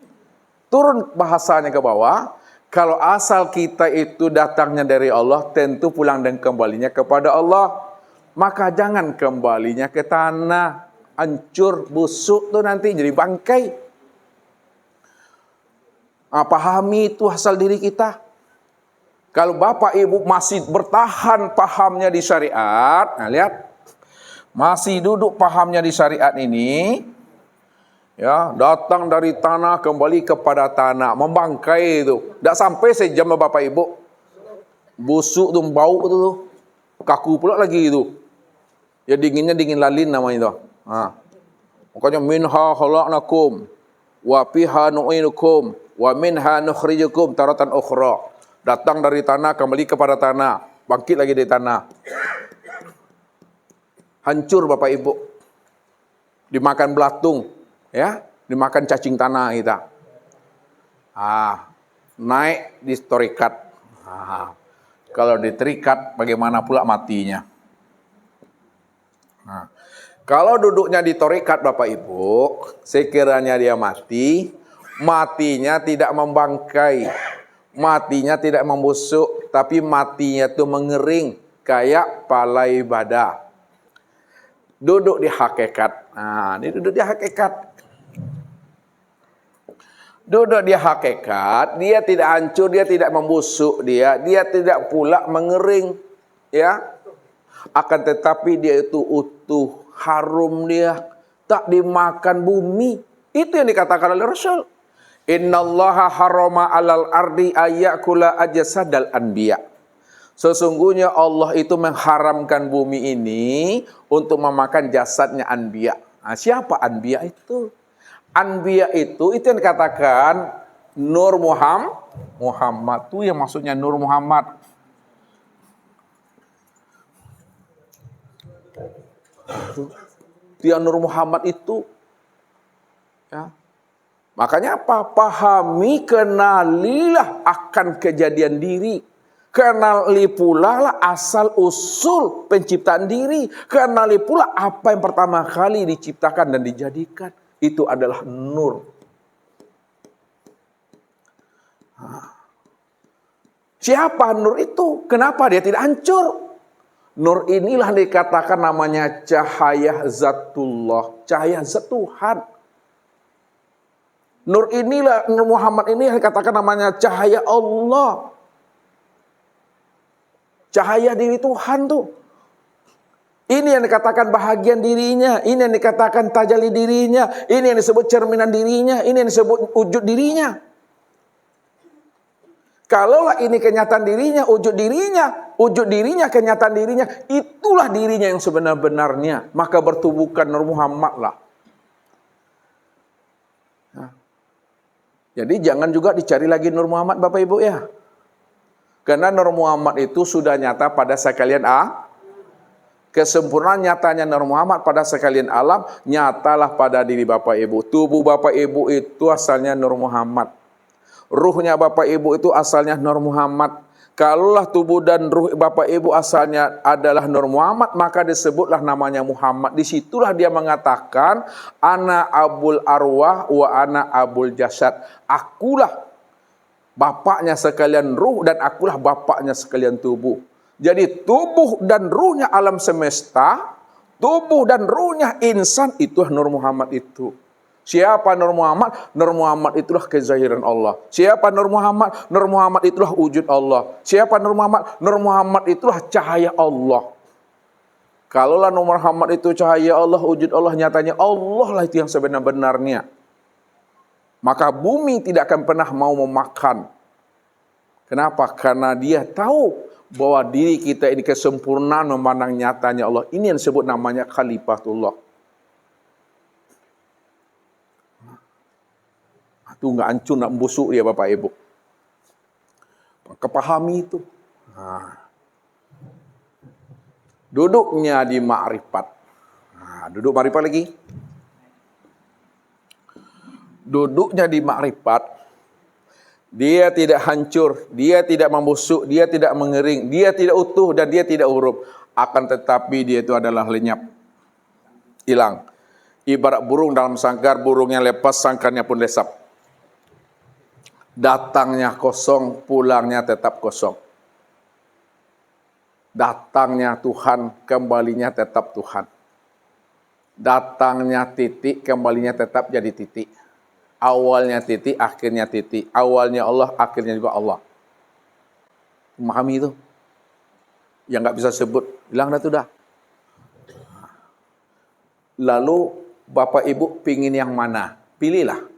Turun bahasanya ke bawah. Kalau asal kita itu datangnya dari Allah, tentu pulang dan kembalinya kepada Allah. Maka jangan kembalinya ke tanah, hancur, busuk tuh nanti jadi bangkai. Pahami itu asal diri kita. Kalau Bapak Ibu masih bertahan pahamnya di syariat, lihat, masih duduk pahamnya di syariat ini, ya, datang dari tanah kembali kepada tanah, membangkai itu. Tak sampai sejam Bapak Ibu. Busuk tuh, bau tuh. Kaku pula lagi itu. Ya dinginnya dingin lalin namanya itu. Makanya minha khalaqnakum wa fiha nu'idukum wa minha nukhrijukum taratan ukhra. Datang dari tanah kembali kepada tanah, bangkit lagi dari tanah. Hancur Bapak Ibu. Dimakan belatung. Ya, dimakan cacing tanah kita. Naik di torikat. Kalau diterikat, bagaimana pula matinya? Kalau duduknya di torikat Bapak Ibu, sekiranya dia mati, matinya tidak membangkai, Matinya tidak membusuk, tapi matinya itu mengering kayak palai badak. Duduk di hakikat. Nah, ini duduk di hakikat. Duduk di hakikat, dia tidak hancur, dia tidak membusuk, dia tidak pula mengering, ya. Akan tetapi dia itu utuh, harum dia, tak dimakan bumi. Itu yang dikatakan oleh Rasul. Innallaha harama 'alal ardi ayyakula ajsadal anbiya. Sesungguhnya Allah itu mengharamkan bumi ini untuk memakan jasadnya anbiya. Nah, siapa anbiya itu? Anbiya itu yang dikatakan Nur Muhammad. Itu yang maksudnya Nur Muhammad. Dia Nur Muhammad itu. Ya. Makanya apa? Pahami, kenalilah akan kejadian diri. Kenali pula lah asal usul penciptaan diri. Kenali pula apa yang pertama kali diciptakan dan dijadikan. Itu adalah nur. Siapa nur itu? Kenapa dia tidak hancur? Nur inilah dikatakan namanya cahaya zatullah. Cahaya zat Tuhan. Nur inilah, Nur Muhammad ini yang dikatakan namanya cahaya Allah. Cahaya diri Tuhan tuh. Ini yang dikatakan bahagian dirinya. Ini yang dikatakan tajalli dirinya. Ini yang disebut cerminan dirinya. Ini yang disebut wujud dirinya. Kalaulah ini kenyataan dirinya, wujud dirinya, kenyataan dirinya, itulah dirinya yang sebenar-benarnya. Maka bertubuhkan Nur Muhammad lah. Nah. Jadi jangan juga dicari lagi Nur Muhammad Bapak Ibu ya. Karena Nur Muhammad itu sudah nyata pada sekalian kesempurnaan nyatanya Nur Muhammad pada sekalian alam, nyatalah pada diri Bapak Ibu. Tubuh Bapak Ibu itu asalnya Nur Muhammad. Ruhnya Bapak Ibu itu asalnya Nur Muhammad. Kalaulah tubuh dan ruh Bapak Ibu asalnya adalah Nur Muhammad, maka disebutlah namanya Muhammad. Disitulah dia mengatakan, ana abul arwah wa ana abul jasad. Akulah bapaknya sekalian ruh dan akulah bapaknya sekalian tubuh. Jadi tubuh dan ruhnya alam semesta, tubuh dan ruhnya insan, itu Nur Muhammad itu. Siapa Nur Muhammad? Nur Muhammad itulah kezahiran Allah. Siapa Nur Muhammad? Nur Muhammad itulah wujud Allah. Siapa Nur Muhammad? Nur Muhammad itulah cahaya Allah. Kalaulah Nur Muhammad itu cahaya Allah, wujud Allah, nyatanya Allah lah itu yang sebenar-benarnya. Maka bumi tidak akan pernah mau memakan. Kenapa? Karena dia tahu bahwa diri kita ini kesempurnaan memandang nyatanya Allah. Ini yang disebut namanya khalifatullah. Itu nggak hancur, nggak membusuk dia Bapak Ibu. Kepahami itu. Nah. Duduknya di ma'rifat. Nah, duduk ma'rifat lagi. Duduknya di ma'rifat. Dia tidak hancur, dia tidak membusuk, dia tidak mengering, dia tidak utuh dan dia tidak huruf. Akan tetapi dia itu adalah lenyap. Hilang. Ibarat burung dalam sangkar, burungnya lepas, sangkarnya pun lesap. Datangnya kosong, pulangnya tetap kosong. Datangnya Tuhan, kembalinya tetap Tuhan. Datangnya titik, kembalinya tetap jadi titik. Awalnya titik, akhirnya titik. Awalnya Allah, akhirnya juga Allah. Memahami itu? Yang nggak bisa sebut, bilang dah tuh dah. Lalu Bapak Ibu pingin yang mana? Pilihlah.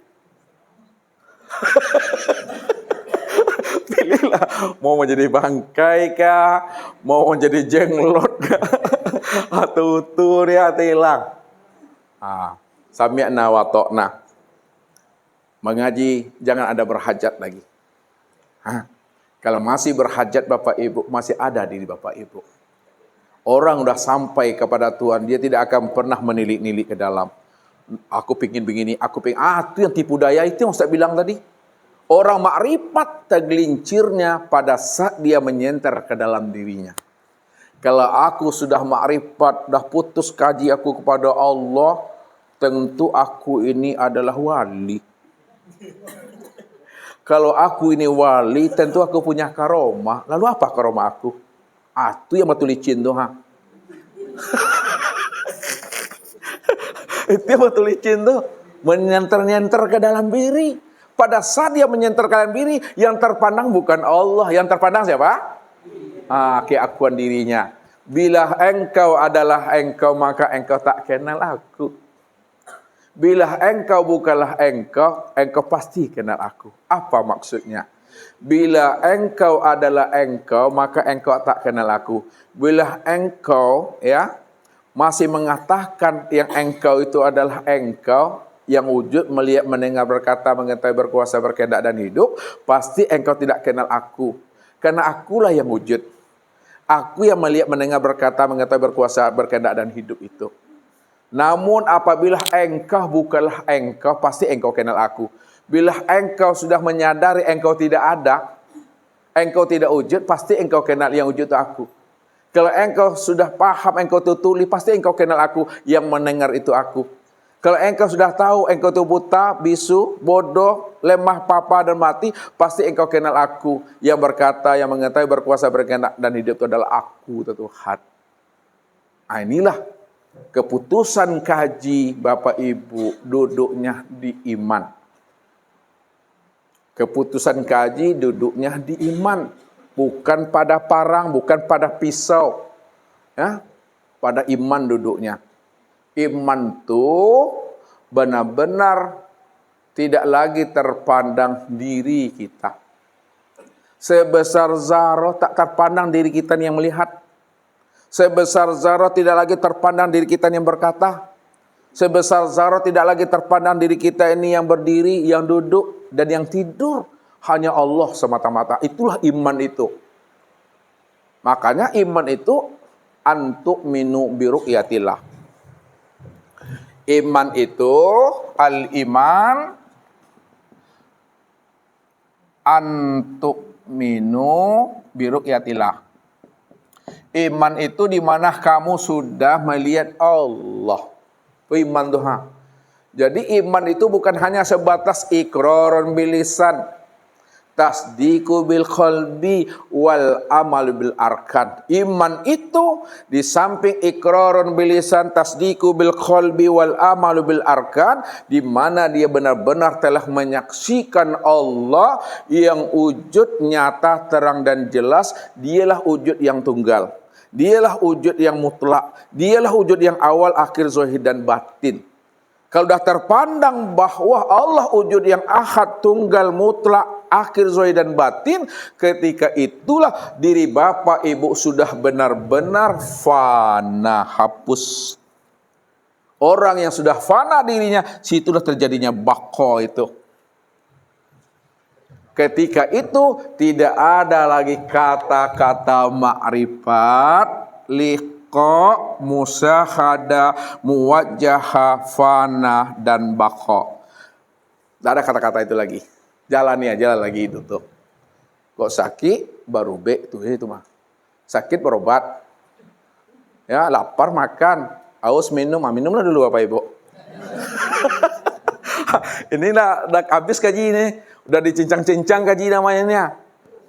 Pilihlah, mau menjadi bangkai kah, mau menjadi jenglot kah, atau utur ya, atau hilang. Sami'na wa ta'na. Mengaji jangan ada berhajat lagi. Kalau masih berhajat Bapak Ibu, masih ada diri Bapak Ibu. Orang udah sampai kepada Tuhan, dia tidak akan pernah menilik-nilik ke dalam. Aku pingin begini, aku pingin. Itu yang tipu daya, itu yang Ustaz bilang tadi. Orang makrifat tergelincirnya pada saat dia menyenter ke dalam dirinya. Kalau aku sudah makrifat, dah putus kaji aku kepada Allah, tentu aku ini adalah wali. Kalau aku ini wali, tentu aku punya karomah. Lalu apa karomah aku? Itu yang betul licin tuh, ha. Itu yang betul licin tuh. Menyenter-nyenter ke dalam diri. Pada saat dia menyenter ke dalam diri, yang terpandang bukan Allah. Yang terpandang siapa? Keakuan dirinya. Bila engkau adalah engkau, maka engkau tak kenal aku. Bila engkau bukanlah engkau, engkau pasti kenal aku. Apa maksudnya? Bila engkau adalah engkau, maka engkau tak kenal aku. Bila engkau masih mengatakan yang engkau itu adalah engkau, yang wujud, melihat, mendengar, berkata, mengetahui, berkuasa, berkehendak dan hidup, pasti engkau tidak kenal aku. Karena akulah yang wujud. Aku yang melihat, mendengar, berkata, mengetahui, berkuasa, berkehendak dan hidup itu. Namun apabila engkau bukanlah engkau, pasti engkau kenal aku. Bila engkau sudah menyadari engkau tidak ada, engkau tidak wujud, pasti engkau kenal yang wujud itu aku. Kalau engkau sudah paham, engkau tutuli, pasti engkau kenal aku. Yang mendengar itu aku. Kalau engkau sudah tahu engkau itu buta, bisu, bodoh, lemah, papa dan mati, pasti engkau kenal aku. Yang berkata, yang mengetahui, berkuasa, berkehendak dan hidup itu adalah aku, Tuhan. Inilah keputusan kaji Bapak Ibu, duduknya di iman. Keputusan kaji duduknya di iman. Bukan pada parang, bukan pada pisau. Pada iman duduknya. Iman itu benar-benar tidak lagi terpandang diri kita. Sebesar zarah tak terpandang diri kita yang melihat. Sebesar zarah tidak lagi terpandang diri kita yang berkata. Sebesar zarah tidak lagi terpandang diri kita ini yang berdiri, yang duduk, dan yang tidur. Hanya Allah semata-mata. Itulah iman itu. Makanya iman itu antuk minu biru'yatillah. Iman itu, al-iman antuk minu biru'yatillah. Iman itu di mana kamu sudah melihat Allah. Iman tuh. Jadi iman itu bukan hanya sebatas iqrarun bil lisan, tasdiqu bil qalbi wal amal bil arkan. Iman itu di samping iqrarun bil lisan, tasdiqu bil qalbi wal amal bil arkan, di mana dia benar-benar telah menyaksikan Allah yang wujud nyata, terang dan jelas. Dialah wujud yang tunggal. Dialah wujud yang mutlak. Dialah wujud yang awal, akhir, zahir dan batin. Kalau dah terpandang bahwa Allah wujud yang ahad, tunggal, mutlak, akhir, zahir dan batin, ketika itulah diri Bapak Ibu sudah benar-benar fana, hapus. Orang yang sudah fana dirinya, situlah terjadinya baqa itu. Ketika itu tidak ada lagi kata-kata ma'rifat, liqa, musahada, muwajjaha, fana, dan baqa. Tidak ada kata-kata itu lagi. Jalan lagi itu tuh. Kok sakit baru itu mah. Sakit berobat. Ya, lapar makan, haus minum. Minumlah dulu Bapak Ibu. Ini dah habis kaji ini. Udah dicincang-cincang kaji namanya.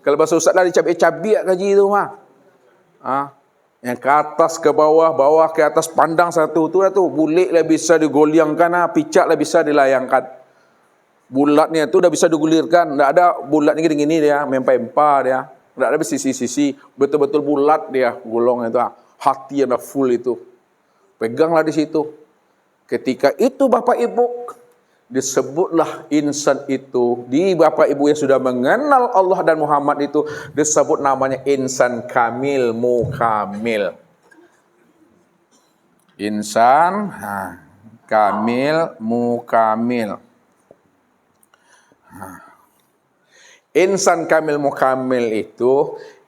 Kalau bahasa Ustaz lah dicabik-cabik kaji itu mah. Yang ke atas ke bawah, bawah ke atas, pandang satu tu lah tu. Bulik lah bisa digoliangkan, picak lah bisa dilayangkan. Bulatnya tu dah bisa digulirkan. Tak ada bulatnya gini-gini dia, mempa-mempa dia. Tak ada sisi-sisi, betul-betul bulat dia golong itu. Hati yang dah full itu. Peganglah di situ. Ketika itu Bapak Ibu, disebutlah insan itu, di Bapak Ibu yang sudah mengenal Allah dan Muhammad itu, disebut namanya insan kamil mukamil. Insan kamil mukamil. Insan kamil mukamil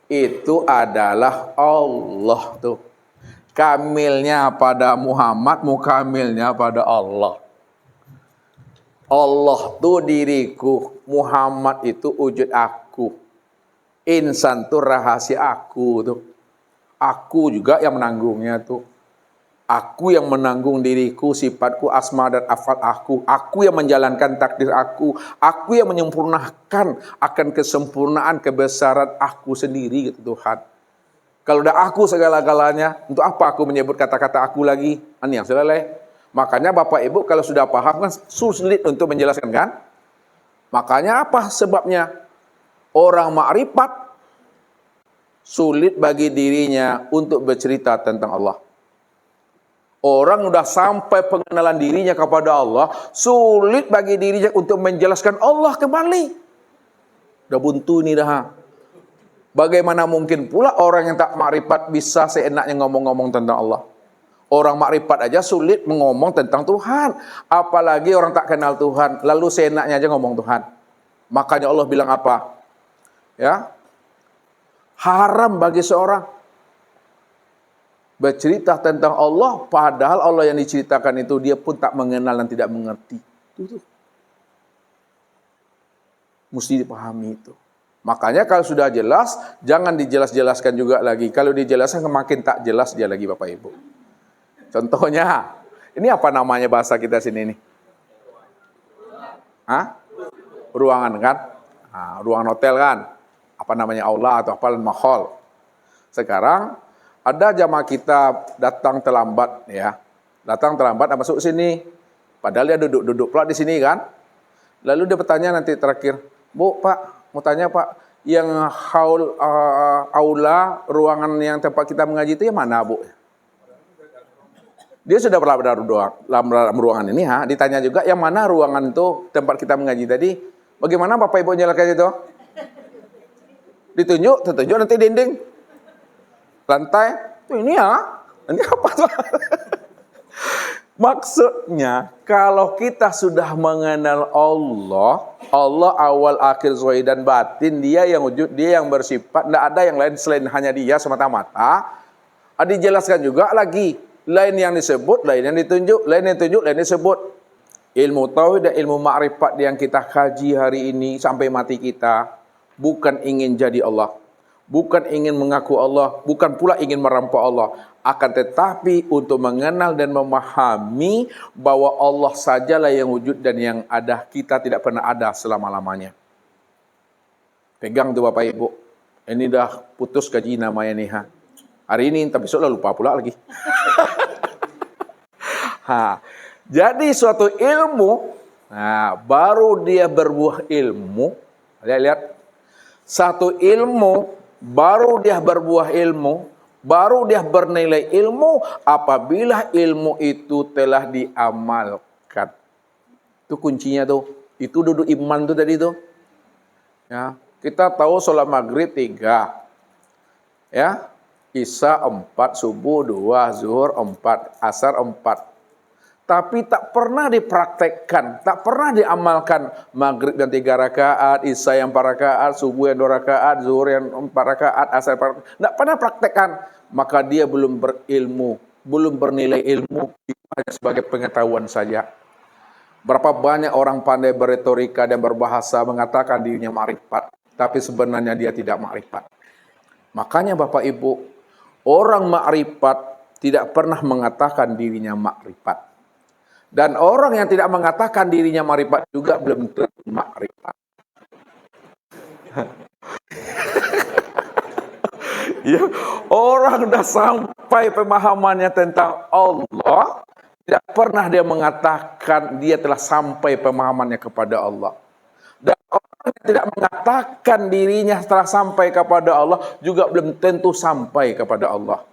itu adalah Allah tuh. Kamilnya pada Muhammad, mukamilnya pada Allah. Allah tu diriku, Muhammad itu wujud aku. Insan tu rahasia aku tu. Aku juga yang menanggungnya tu. Aku yang menanggung diriku, sifatku, asma dan afal aku yang menjalankan takdir aku yang menyempurnakan akan kesempurnaan kebesaran aku sendiri, gitu Tuhan. Kalau udah aku segala-galanya, untuk apa aku menyebut kata-kata aku lagi? Ini yang selesai. Makanya Bapak Ibu kalau sudah paham kan sulit untuk menjelaskan kan? Makanya apa sebabnya? Orang makrifat sulit bagi dirinya untuk bercerita tentang Allah. Orang udah sampai pengenalan dirinya kepada Allah, sulit bagi dirinya untuk menjelaskan Allah kembali. Udah buntu nih dah. Bagaimana mungkin pula orang yang tak makrifat bisa seenaknya ngomong-ngomong tentang Allah? Orang makrifat aja sulit mengomong tentang Tuhan. Apalagi orang tak kenal Tuhan, lalu seenaknya aja ngomong Tuhan. Makanya Allah bilang apa? Ya, haram bagi seorang bercerita tentang Allah, padahal Allah yang diceritakan itu dia pun tak mengenal dan tidak mengerti. Itu. Mesti dipahami itu. Makanya kalau sudah jelas, jangan dijelas-jelaskan juga lagi. Kalau dijelaskan makin tak jelas dia lagi Bapak Ibu. Contohnya, ini apa namanya bahasa kita sini nih? Hah? Ruangan kan? Nah, ruangan hotel kan? Apa namanya aula atau apa mahal. Sekarang ada jamaah kita datang terlambat ya. Datang terlambat masuk sini. Padahal dia duduk pula di sini kan. Lalu dia bertanya nanti terakhir, "Bu, Pak, mau tanya Pak, yang aula ruangan yang tempat kita mengaji itu yang mana, Bu?" Dia sudah berada dalam ruangan ini, ditanya juga yang mana ruangan itu tempat kita mengaji tadi. Bagaimana Bapak Ibu nyalakan itu? Ditunjuk nanti dinding. Lantai, ini apa tuh? Maksudnya, kalau kita sudah mengenal Allah, Allah awal akhir zahir dan batin, dia yang wujud, dia yang bersifat, tidak ada yang lain selain hanya dia semata-mata. Dijelaskan juga lagi, lain yang disebut, lain yang ditunjuk, lain yang ditunjuk, lain yang disebut. Ilmu tauhid dan ilmu makrifat yang kita kaji hari ini sampai mati kita, bukan ingin jadi Allah. Bukan ingin mengaku Allah, bukan pula ingin merampok Allah. Akan tetapi untuk mengenal dan memahami bahwa Allah sajalah yang wujud dan yang ada. Kita tidak pernah ada selama-lamanya. Pegang tuh Bapak Ibu. Ini dah putus gaji namanya nih. Hari ini, tapi besok lupa pula lagi. Jadi suatu ilmu, baru dia berbuah ilmu. Lihat, satu ilmu, baru dia berbuah ilmu, baru dia bernilai ilmu apabila ilmu itu telah diamalkan. Itu kuncinya tuh. Itu duduk iman tuh tadi tuh. Ya, kita tahu sholat maghrib 3. Ya, Isya 4, subuh 2, zuhur 4, asar 4. Tapi tak pernah dipraktekkan, tak pernah diamalkan. Maghrib yang 3 rakaat, Isya yang 4 rakaat, subuh yang 2 rakaat, zuhur yang 4 rakaat, asar 4 rakaat. Tak pernah praktekkan. Maka dia belum berilmu, belum bernilai ilmu, hanya sebagai pengetahuan saja. Berapa banyak orang pandai beretorika dan berbahasa mengatakan dirinya makrifat, tapi sebenarnya dia tidak makrifat. Makanya Bapak Ibu, orang makrifat tidak pernah mengatakan dirinya makrifat. Dan orang yang tidak mengatakan dirinya makrifat juga belum tentu makrifat. Ya, orang sudah sampai pemahamannya tentang Allah, tidak pernah dia mengatakan dia telah sampai pemahamannya kepada Allah. Dan orang yang tidak mengatakan dirinya telah sampai kepada Allah juga belum tentu sampai kepada Allah.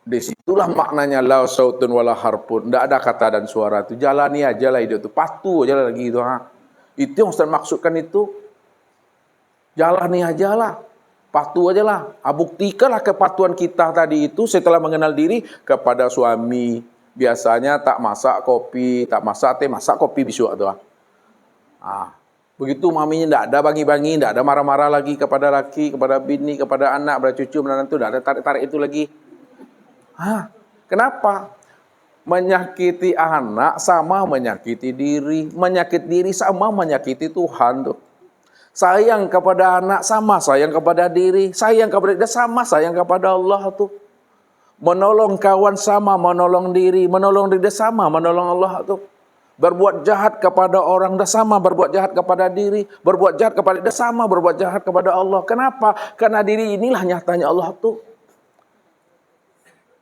Disitulah maknanya la sautun wala harpun. Tidak ada kata dan suara itu. Jalani aja lah itu. Patuh aja lah lagi itu. Itu yang Ustaz maksudkan itu. Jalani aja lah. Patuh aja lah. Buktikanlah kepatuhan kita tadi itu setelah mengenal diri kepada suami. Biasanya tak masak kopi, tak masak teh, masak kopi besok tuh. Begitu maminya tidak ada bangi-bangi, tidak ada marah-marah lagi kepada laki, kepada bini, kepada anak, kepada cucu, menantu, tidak ada tarik-tarik itu lagi. Kenapa? Menyakiti anak sama menyakiti diri. Menyakiti diri sama menyakiti Tuhan tuh. Sayang kepada anak sama sayang kepada diri. Sayang kepada dia sama sayang kepada Allah tuh. Menolong kawan sama, menolong diri dah sama, menolong Allah tu. Berbuat jahat kepada orang dah sama, berbuat jahat kepada diri, berbuat jahat kepada dah sama, berbuat jahat kepada Allah. Kenapa? Karena diri inilah nyatanya Allah tu.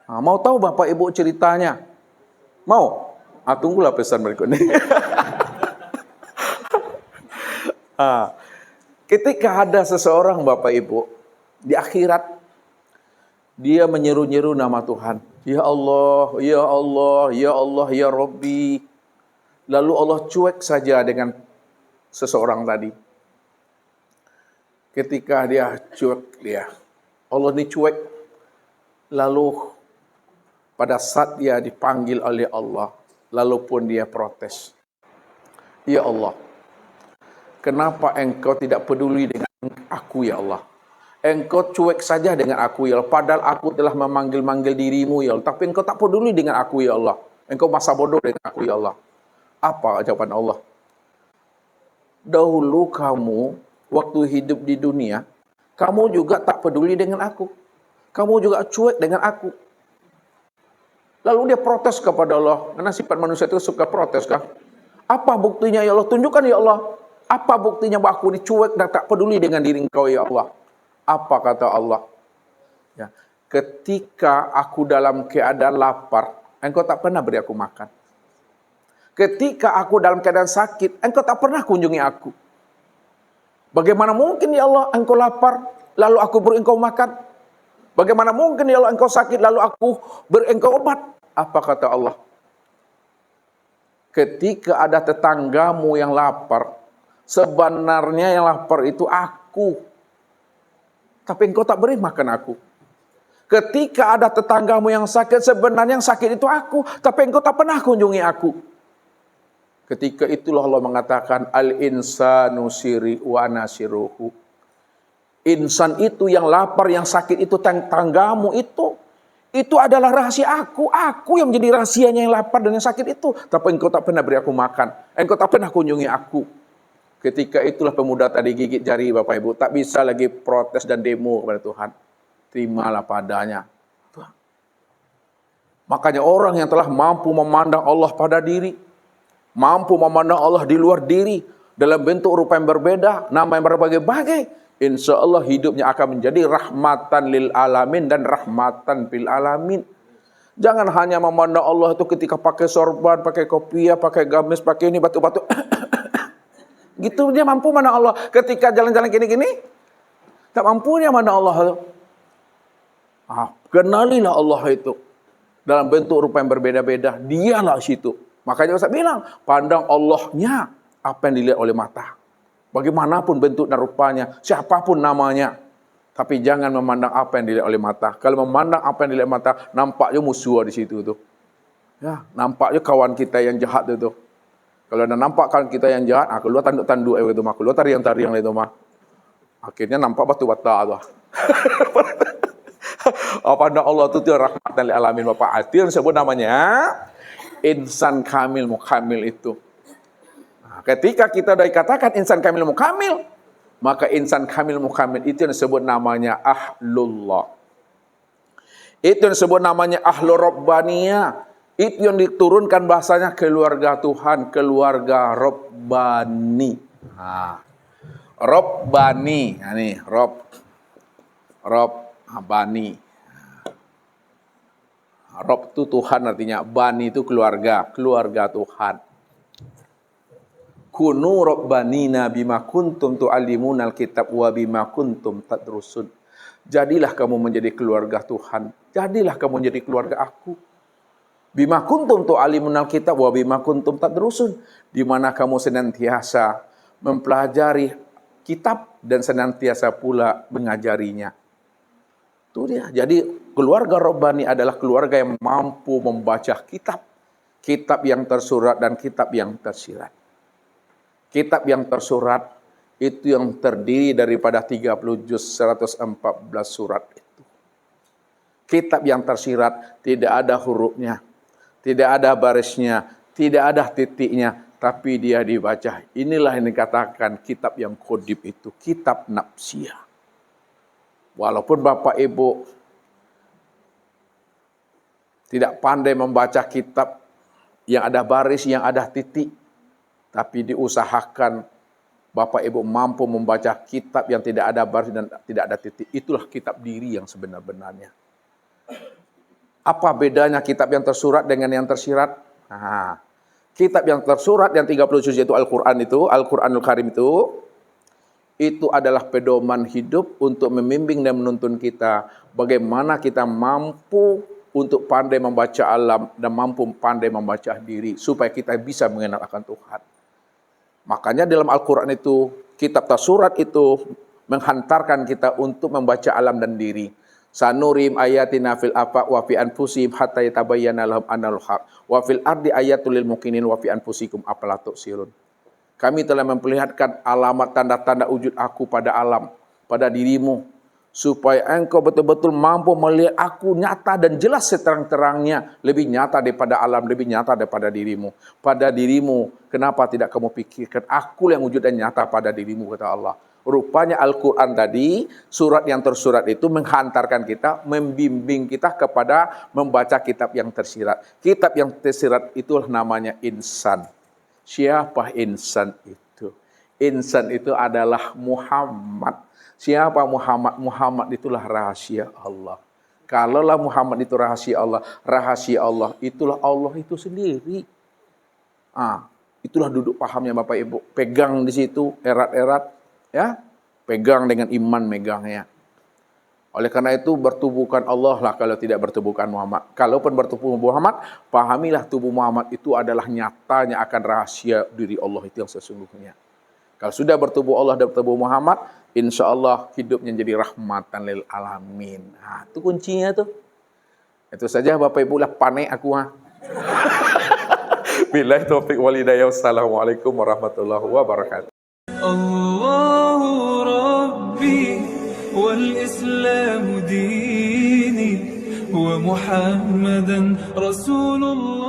Mau tahu Bapak Ibu ceritanya? Mau? Tunggulah pesan berikut ini. Ketika ada seseorang Bapak Ibu di akhirat, dia menyeru-nyeru nama Tuhan. Ya Allah, ya Allah, ya Allah, ya Rabbi. Lalu Allah cuek saja dengan seseorang tadi. Ketika dia cuek, Allah ini cuek. Lalu pada saat dia dipanggil oleh Allah, lalu pun dia protes. Ya Allah, kenapa engkau tidak peduli dengan aku ya Allah? Engkau cuek saja dengan aku ya Allah. Padahal aku telah memanggil-manggil dirimu ya Allah. Tapi engkau tak peduli dengan aku ya Allah. Engkau masa bodoh dengan aku ya Allah. Apa jawaban Allah? Dahulu kamu, waktu hidup di dunia, kamu juga tak peduli dengan aku. Kamu juga cuek dengan aku. Lalu dia protes kepada Allah. Karena sifat manusia itu suka protes kan? Apa buktinya ya Allah? Tunjukkan ya Allah. Apa buktinya bahwa aku ini cuek dan tak peduli dengan diri engkau ya Allah? Apa kata Allah? Ya, ketika aku dalam keadaan lapar, engkau tak pernah beri aku makan. Ketika aku dalam keadaan sakit, engkau tak pernah kunjungi aku. Bagaimana mungkin ya Allah engkau lapar, lalu aku beri engkau makan? Bagaimana mungkin ya Allah engkau sakit, lalu aku beri engkau obat? Apa kata Allah? Ketika ada tetanggamu yang lapar, sebenarnya yang lapar itu aku. Tapi engkau tak beri makan aku. Ketika ada tetanggamu yang sakit, sebenarnya yang sakit itu aku. Tapi engkau tak pernah kunjungi aku. Ketika itulah Allah mengatakan, Al-insanu siri wa nasiruhu. Insan itu yang lapar, yang sakit itu tetanggamu itu. Itu adalah rahasia aku. Aku yang menjadi rahasianya yang lapar dan yang sakit itu. Tapi engkau tak pernah beri aku makan. Engkau tak pernah kunjungi aku. Ketika itulah pemuda tadi gigit jari Bapak Ibu. Tak bisa lagi protes dan demo kepada Tuhan. Terimalah padanya. Makanya orang yang telah mampu memandang Allah pada diri, mampu memandang Allah di luar diri, dalam bentuk rupa yang berbeda, nama yang berbagai-bagai, insya Allah hidupnya akan menjadi rahmatan lil alamin dan rahmatan fil alamin. Jangan hanya memandang Allah itu ketika pakai sorban, pakai kopiah, pakai gamis, pakai ini batu-batu. Gitu dia mampu mana Allah. Ketika jalan-jalan gini-gini, tak mampu dia mana Allah. Kenalilah Allah itu dalam bentuk rupa yang berbeda-beda. Dialah situ. Makanya saya bilang, pandang Allahnya apa yang dilihat oleh mata. Bagaimanapun bentuk dan rupanya, siapapun namanya. Tapi jangan memandang apa yang dilihat oleh mata. Kalau memandang apa yang dilihat mata, nampaknya musuh di situ tuh. Ya, nampaknya kawan kita yang jahat itu. Kalau ada nampak kawan kita yang jahat, keluar tanduk-tanduk itu mah, keluar tariang-tariang itu mah. Akhirnya nampak batu-bata tuh. Pandang Allah itu rahmatan lil alamin Bapak. Itu yang disebut namanya insan kamil mukamil itu. Ketika kita sudah dikatakan insan kamil mukamil, maka insan kamil mukamil itu yang disebut namanya ahlullah. Itu yang disebut namanya ahlur rabbaniyah. Itu yang diturunkan bahasanya keluarga Tuhan, keluarga Rabbani. Rabbani, ini Bani. Rabb itu Tuhan artinya, Bani itu keluarga Tuhan. Kunu Rabbanina bima kuntum tu'allimunal kitab wa bima kuntum tadrusun. Jadilah kamu menjadi keluarga Tuhan. Jadilah kamu menjadi keluarga aku. Bima kuntum tu'allimunal kitab wa bima kuntum tadrusun. Di mana kamu senantiasa mempelajari kitab dan senantiasa pula mengajarinya. Itu dia. Jadi keluarga Rabbani adalah keluarga yang mampu membaca kitab. Kitab yang tersurat dan kitab yang tersirat. Kitab yang tersurat itu yang terdiri daripada 30 juz 114 surat itu. Kitab yang tersirat tidak ada hurufnya, tidak ada barisnya, tidak ada titiknya, tapi dia dibaca. Inilah yang dikatakan kitab yang kodib itu, kitab nafsiyah. Walaupun Bapak Ibu Tidak pandai membaca kitab yang ada baris, yang ada titik. Tapi diusahakan Bapak Ibu mampu membaca kitab yang tidak ada baris dan tidak ada titik. Itulah kitab diri yang sebenar-benarnya. Apa bedanya kitab yang tersurat dengan yang tersirat? Nah, kitab yang tersurat yang 30 juz yaitu Al-Quran itu, Al-Quranul Karim itu adalah pedoman hidup untuk membimbing dan menuntun kita bagaimana kita mampu untuk pandai membaca alam dan mampu pandai membaca diri supaya kita bisa mengenal akan Tuhan. Makanya dalam Al-Quran itu, kitab tersurat itu menghantarkan kita untuk membaca alam dan diri. Sanurim ayatina fil afaq wa fi anfusihim hatta yatabayyana lahum annal haq wa fil ardi ayatul lil muqinin wa fi anfusikum afala tubsirun. Kami telah memperlihatkan alamat tanda-tanda wujud aku pada alam, pada dirimu, supaya engkau betul-betul mampu melihat aku nyata dan jelas seterang-terangnya, lebih nyata daripada alam, lebih nyata daripada dirimu. Pada dirimu, kenapa tidak kamu pikirkan aku yang wujud dan nyata pada dirimu, kata Allah. Rupanya Al-Quran tadi, surat yang tersurat itu menghantarkan kita, membimbing kita kepada membaca kitab yang tersirat. Kitab yang tersirat itulah namanya insan. Siapa insan itu? Insan itu adalah Muhammad. Siapa Muhammad? Muhammad itulah rahasia Allah. Kalaulah Muhammad itu rahasia Allah itulah Allah itu sendiri. Itulah duduk pahamnya Bapak Ibu. Pegang di situ erat-erat, ya. Pegang dengan iman megangnya. Oleh karena itu bertubuhkan Allah lah kalau tidak bertubuhkan Muhammad. Kalaupun bertubuh Muhammad, pahamilah tubuh Muhammad itu adalah nyatanya akan rahasia diri Allah itu yang sesungguhnya. Kalau sudah bertubuh Allah dan bertubuh Muhammad, insya Allah hidupnya jadi rahmatan lil alamin. Nah, itu kuncinya tuh. Itu saja Bapak Ibu lah panik aku. Billahi taufiq wal hidayah. Wassalamualaikum warahmatullahi wabarakatuh. Allahu Rabbi wal Islamu dini wa Muhammadan Rasulullah.